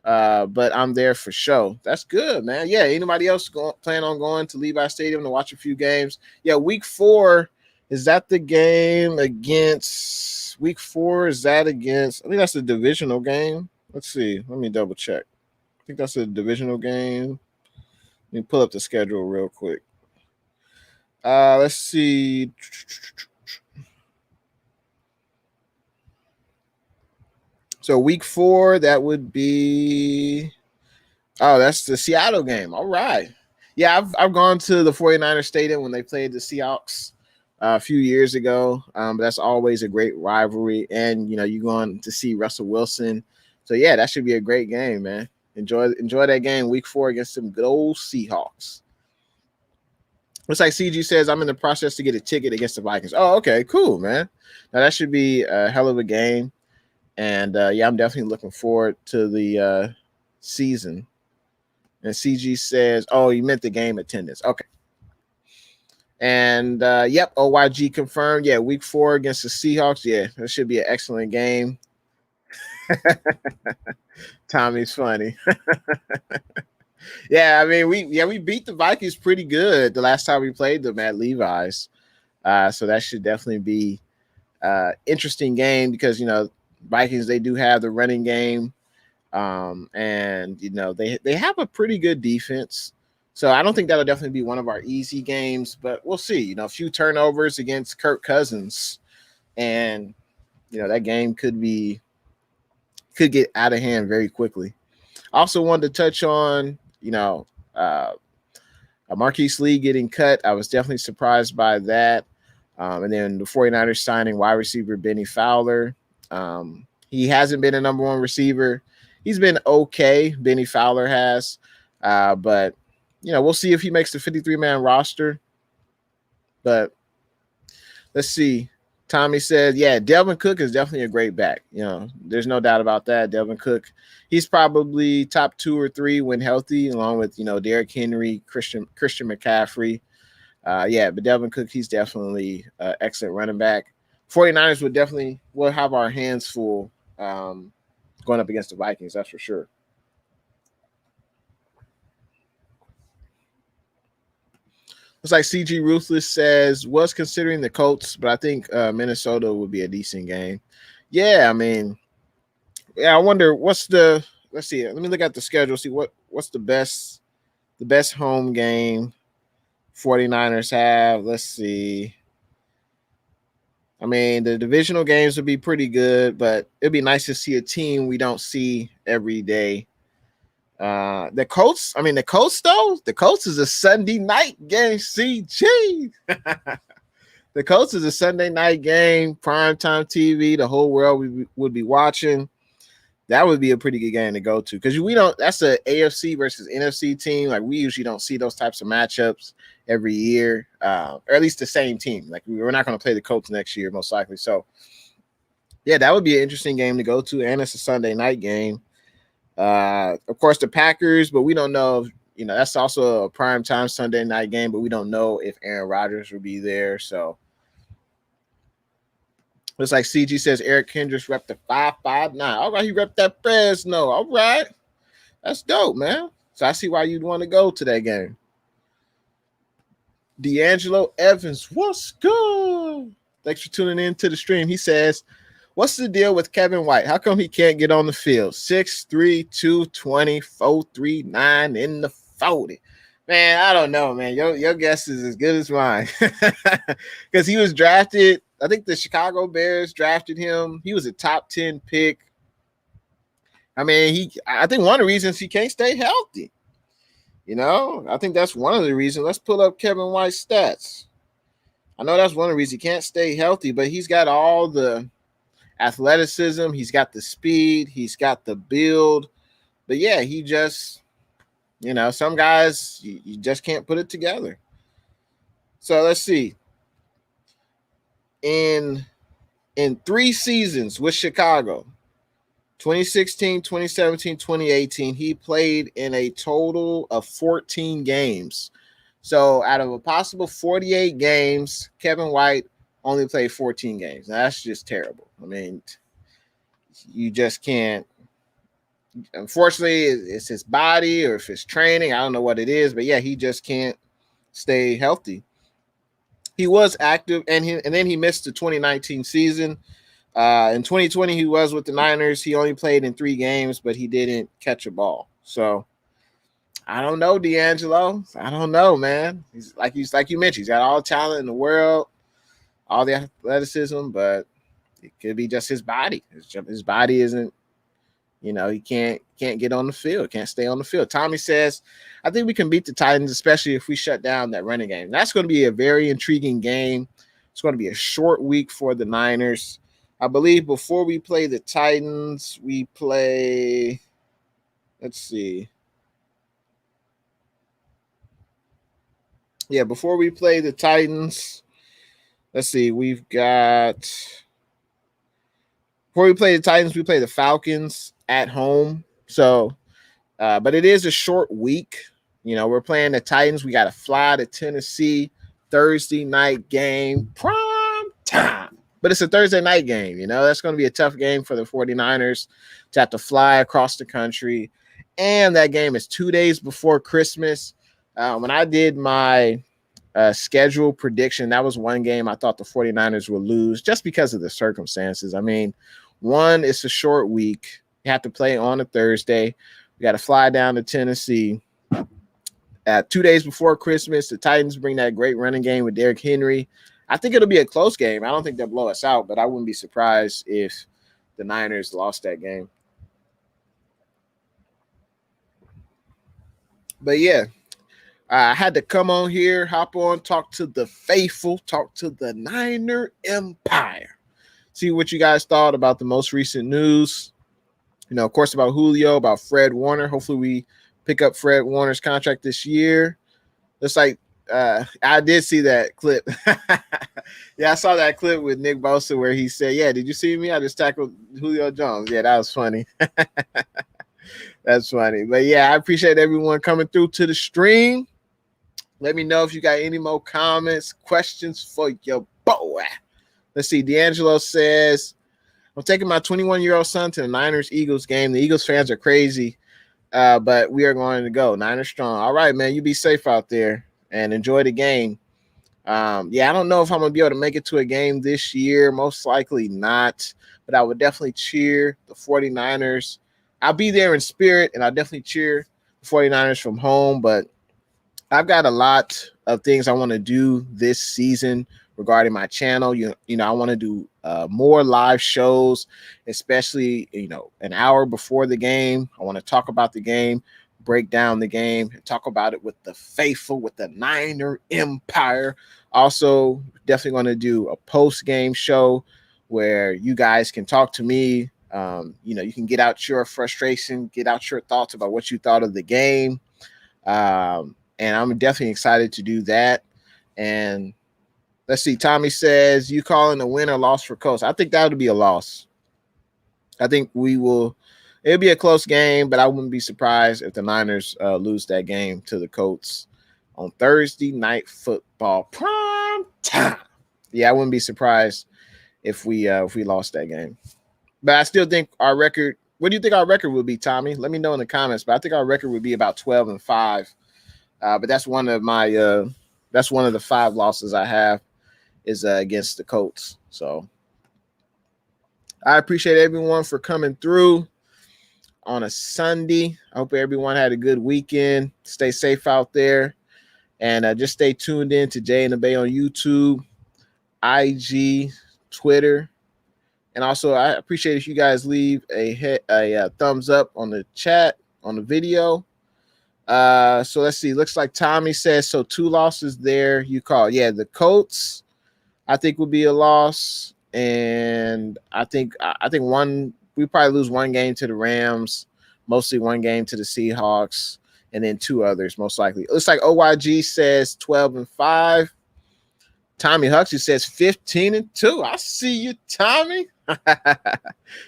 but I'm there for show. That's good, man. Yeah, anybody else plan on going to Levi Stadium to watch a few games? Yeah, week 4, is that the game against week 4? Is that against, I think that's the divisional game. Let's see. Let me double check. I think that's a divisional game. Let me pull up the schedule real quick. Let's see. So week 4, that would be. Oh, that's the Seattle game. All right. Yeah, I've gone to the 49ers Stadium when they played the Seahawks a few years ago. But that's always a great rivalry. And, you're going to see Russell Wilson. So, yeah, that should be a great game, man. Enjoy that game week 4 against some good old Seahawks. Looks like CG says I'm in the process to get a ticket against the Vikings. Oh, okay, cool, man. Now that should be a hell of a game. And yeah, I'm definitely looking forward to the season. And CG says, oh, you meant the game attendance. Okay. And yep, OYG confirmed. Yeah, week 4 against the Seahawks. Yeah, that should be an excellent game. Tommy's funny. Yeah, I mean, we beat the Vikings pretty good the last time we played them at Levi's. So that should definitely be interesting game because, Vikings, they do have the running game. And, they have a pretty good defense. So I don't think that'll definitely be one of our easy games, but we'll see. A few turnovers against Kirk Cousins. And, that game could get out of hand very quickly. I also wanted to touch on, Marquise Lee getting cut. I was definitely surprised by that. And then the 49ers signing wide receiver Benny Fowler. He hasn't been a number 1 receiver. He's been okay. Benny Fowler has. But, we'll see if he makes the 53-man roster. But let's see. Tommy said, yeah, Delvin Cook is definitely a great back. There's no doubt about that. Delvin Cook, he's probably top 2 or 3 when healthy, along with, Derrick Henry, Christian McCaffrey. Yeah, but Delvin Cook, he's definitely excellent running back. 49ers will have our hands full going up against the Vikings, that's for sure. Looks like CG Ruthless says, was considering the Colts, but I think Minnesota would be a decent game. Yeah, I mean, yeah, I wonder let's see. Let me look at the schedule, see what's the best home game 49ers have. Let's see. I mean, the divisional games would be pretty good, but it'd be nice to see a team we don't see every day. The Colts though, the Colts is a Sunday night game. CG. The Colts is a Sunday night game, primetime TV. The whole world would be watching. That would be a pretty good game to go to because that's a AFC versus NFC team. Like, we usually don't see those types of matchups every year, or at least the same team. Like, we're not going to play the Colts next year, most likely. So, yeah, that would be an interesting game to go to, and it's a Sunday night game. Of course, the Packers, but we don't know if, that's also a primetime Sunday night game, but we don't know if Aaron Rodgers will be there. So, looks like CG says Eric Kendricks repped the 5.59. All right, he repped that Fresno. All right. That's dope, man. So I see why you'd want to go to that game. D'Angelo Evans, what's good? Thanks for tuning in to the stream. He says, what's the deal with Kevin White? How come he can't get on the field? 6'3", 220, 439 in the 40. Man, I don't know, man. Your guess is as good as mine. Because he was drafted, I think the Chicago Bears drafted him. He was a top 10 pick. I mean, I think one of the reasons he can't stay healthy. I think that's one of the reasons. Let's pull up Kevin White's stats. I know that's one of the reasons he can't stay healthy, but he's got all the athleticism. He's got the speed. He's got the build. But yeah, he just, some guys, you just can't put it together. So let's see. In 3 seasons with Chicago, 2016, 2017, 2018, he played in a total of 14 games. So out of a possible 48 games, Kevin White only played 14 games. Now, that's just terrible. I mean, you just can't. Unfortunately, it's his body or if it's training. I don't know what it is, but yeah, he just can't stay healthy. He was active, and then he missed the 2019 season. In 2020, he was with the Niners. He only played in 3 games, but he didn't catch a ball. So I don't know, D'Angelo. I don't know, man. He's like you mentioned, he's got all the talent in the world, all the athleticism, but it could be just his body. His body isn't, he can't get on the field, can't stay on the field. Tommy says, I think we can beat the Titans, especially if we shut down that running game. That's going to be a very intriguing game. It's going to be a short week for the Niners. I believe before we play the Titans, we play, let's see. Yeah, before we play the Titans, let's see, before we play the Titans, we play the Falcons at home. So, but it is a short week. We're playing the Titans. We got to fly to Tennessee, Thursday night game, prime time. But it's a Thursday night game, That's going to be a tough game for the 49ers to have to fly across the country. And that game is 2 days before Christmas. When I did my schedule prediction, that was one game I thought the 49ers would lose just because of the circumstances. I mean, one, it's a short week. You have to play on a Thursday. We got to fly down to Tennessee. 2 days before Christmas, the Titans bring that great running game with Derrick Henry. I think it'll be a close game. I don't think they'll blow us out, but I wouldn't be surprised if the Niners lost that game. But yeah, I had to come on here, hop on, talk to the faithful, talk to the Niner Empire. See what you guys thought about the most recent news. Of course, about Julio, about Fred Warner. Hopefully we pick up Fred Warner's contract this year. Looks like I did see that clip. Yeah, I saw that clip with Nick Bosa where he said, yeah, did you see me? I just tackled Julio Jones. Yeah, that was funny. That's funny. But yeah, I appreciate everyone coming through to the stream. Let me know if you got any more comments, questions for your boy. Let's see. D'Angelo says, I'm taking my 21-year-old son to the Niners-Eagles game. The Eagles fans are crazy, but we are going to go. Niners strong. All right, man. You be safe out there and enjoy the game. Yeah, I don't know if I'm going to be able to make it to a game this year. Most likely not, but I would definitely cheer the 49ers. I'll be there in spirit, and I'll definitely cheer the 49ers from home, but I've got a lot of things I want to do this season regarding my channel. You know, I want to do more live shows, especially an hour before the game. I want to talk about the game, break down the game, and talk about it with the faithful, with the Niner Empire. Also, definitely going to do a post game show where you guys can talk to me. You can get out your frustration, get out your thoughts about what you thought of the game. And I'm definitely excited to do that. And let's see, Tommy says, you calling a win or loss for Colts? I think that would be a loss. I think it'll be a close game, but I wouldn't be surprised if the Niners lose that game to the Colts on Thursday Night Football prime time. Yeah, I wouldn't be surprised if we lost that game. But I still think our record, what do you think our record would be, Tommy? Let me know in the comments. But I think our record would be about 12-5. But that's one of the 5 losses I have is against the Colts. So I appreciate everyone for coming through on a Sunday. I hope everyone had a good weekend. Stay safe out there, and just stay tuned in to Jay and the Bay on YouTube, IG, Twitter, and also I appreciate if you guys leave a thumbs up on the chat on the video. So let's see. Looks like Tommy says so. 2 losses there. You call, yeah. The Colts, I think, would be a loss, and I think one. We probably lose 1 game to the Rams, mostly 1 game to the Seahawks, and then 2 others most likely. It looks like OYG says 12-5. Tommy Huxley says 15-2. I see you, Tommy.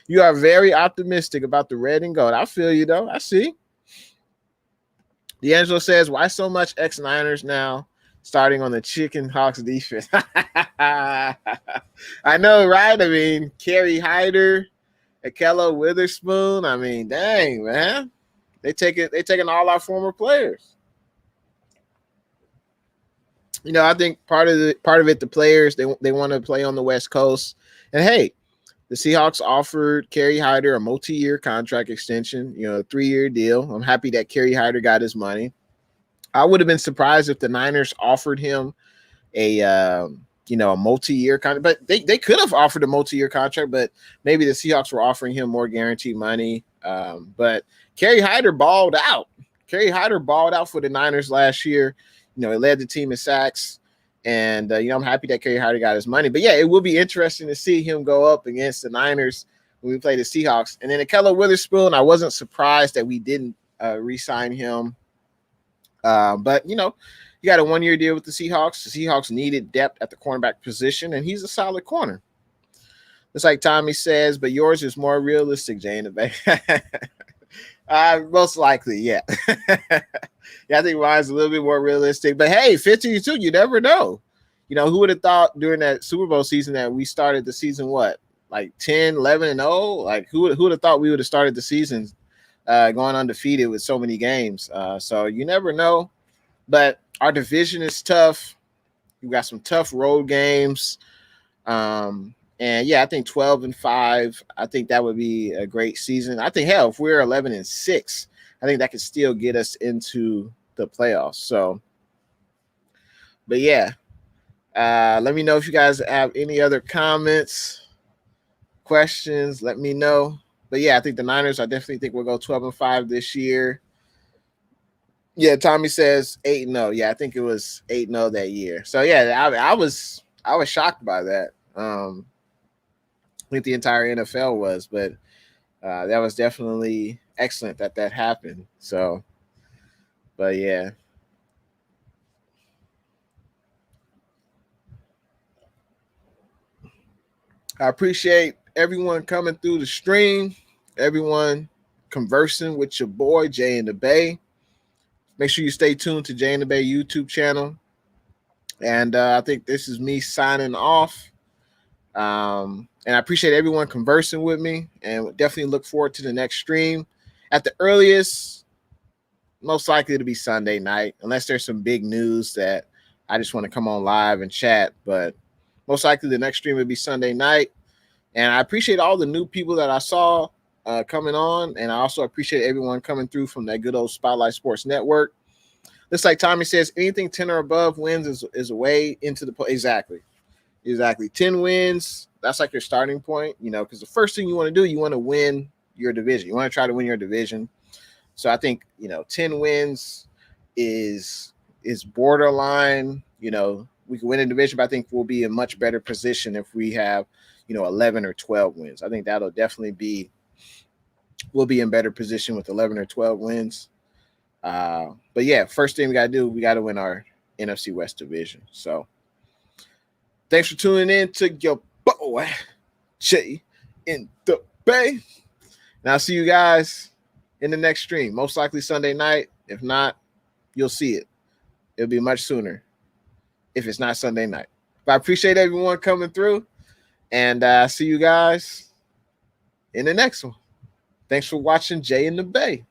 You are very optimistic about the red and gold. I feel you though. I see. D'Angelo says, why so much ex-Niners now starting on the Chicken Hawks defense? I know, right? I mean, Kerry Hyder, Akello Witherspoon. I mean, dang, man. They taking all our former players. I think part of it, the players, they want to play on the West Coast. And hey, the Seahawks offered Kerry Hyder a multi-year contract extension, a 3-year deal. I'm happy that Kerry Hyder got his money. I would have been surprised if the Niners offered him a multi-year contract, but they could have offered a multi-year contract, but maybe the Seahawks were offering him more guaranteed money. But Kerry Hyder balled out. Kerry Hyder balled out for the Niners last year. He led the team in sacks. And, I'm happy that Kerry Hyder got his money. But, yeah, it will be interesting to see him go up against the Niners when we play the Seahawks. And then Akello Witherspoon, I wasn't surprised that we didn't re-sign him. But, you got a 1-year deal with the Seahawks. The Seahawks needed depth at the cornerback position, and he's a solid corner. It's like Tommy says, but yours is more realistic, Jane. Most likely, yeah. Yeah, I think mine's a little bit more realistic. But hey, 15-2, you never know. Who would have thought during that Super Bowl season that we started the season, like 10, 11-0? Like, who would have thought we would have started the season going undefeated with so many games? So you never know. But our division is tough. We've got some tough road games. And yeah, I think 12-5, I think that would be a great season. I think, hell, if we're 11-6, I think that could still get us into the playoffs. So, but yeah, let me know if you guys have any other comments, questions. Let me know. But yeah, I think the Niners, I definitely think we'll go 12-5 this year. Yeah, Tommy says 8-0. Yeah, I think it was 8-0 that year. So yeah, I was shocked by that. I think the entire NFL was, but that was definitely excellent that happened. So, but yeah. I appreciate everyone coming through the stream, everyone conversing with your boy, Jay in the Bay. Make sure you stay tuned to Jay and the Bay YouTube channel. And I think this is me signing off. And I appreciate everyone conversing with me, and definitely look forward to the next stream. At the earliest, most likely to be Sunday night, unless there's some big news that I just want to come on live and chat. But most likely the next stream would be Sunday night. And I appreciate all the new people that I saw coming on. And I also appreciate everyone coming through from that good old Spotlight Sports Network. Just like Tommy says, anything 10 or above wins is a way into the play. Exactly. 10 wins. That's like your starting point, because the first thing you want to do, you want to win your division. You want to try to win your division. So I think, 10 wins is borderline. We can win a division, but I think we'll be in much better position if we have, 11 or 12 wins. I think that'll definitely we'll be in better position with 11 or 12 wins. But yeah, first thing we got to do, we got to win our NFC West division. So thanks for tuning in to your boy, Jay in the Bay. And I'll see you guys in the next stream, most likely Sunday night. If not, you'll see it. It'll be much sooner if it's not Sunday night. But I appreciate everyone coming through, and see you guys in the next one. Thanks for watching Jay in the Bay.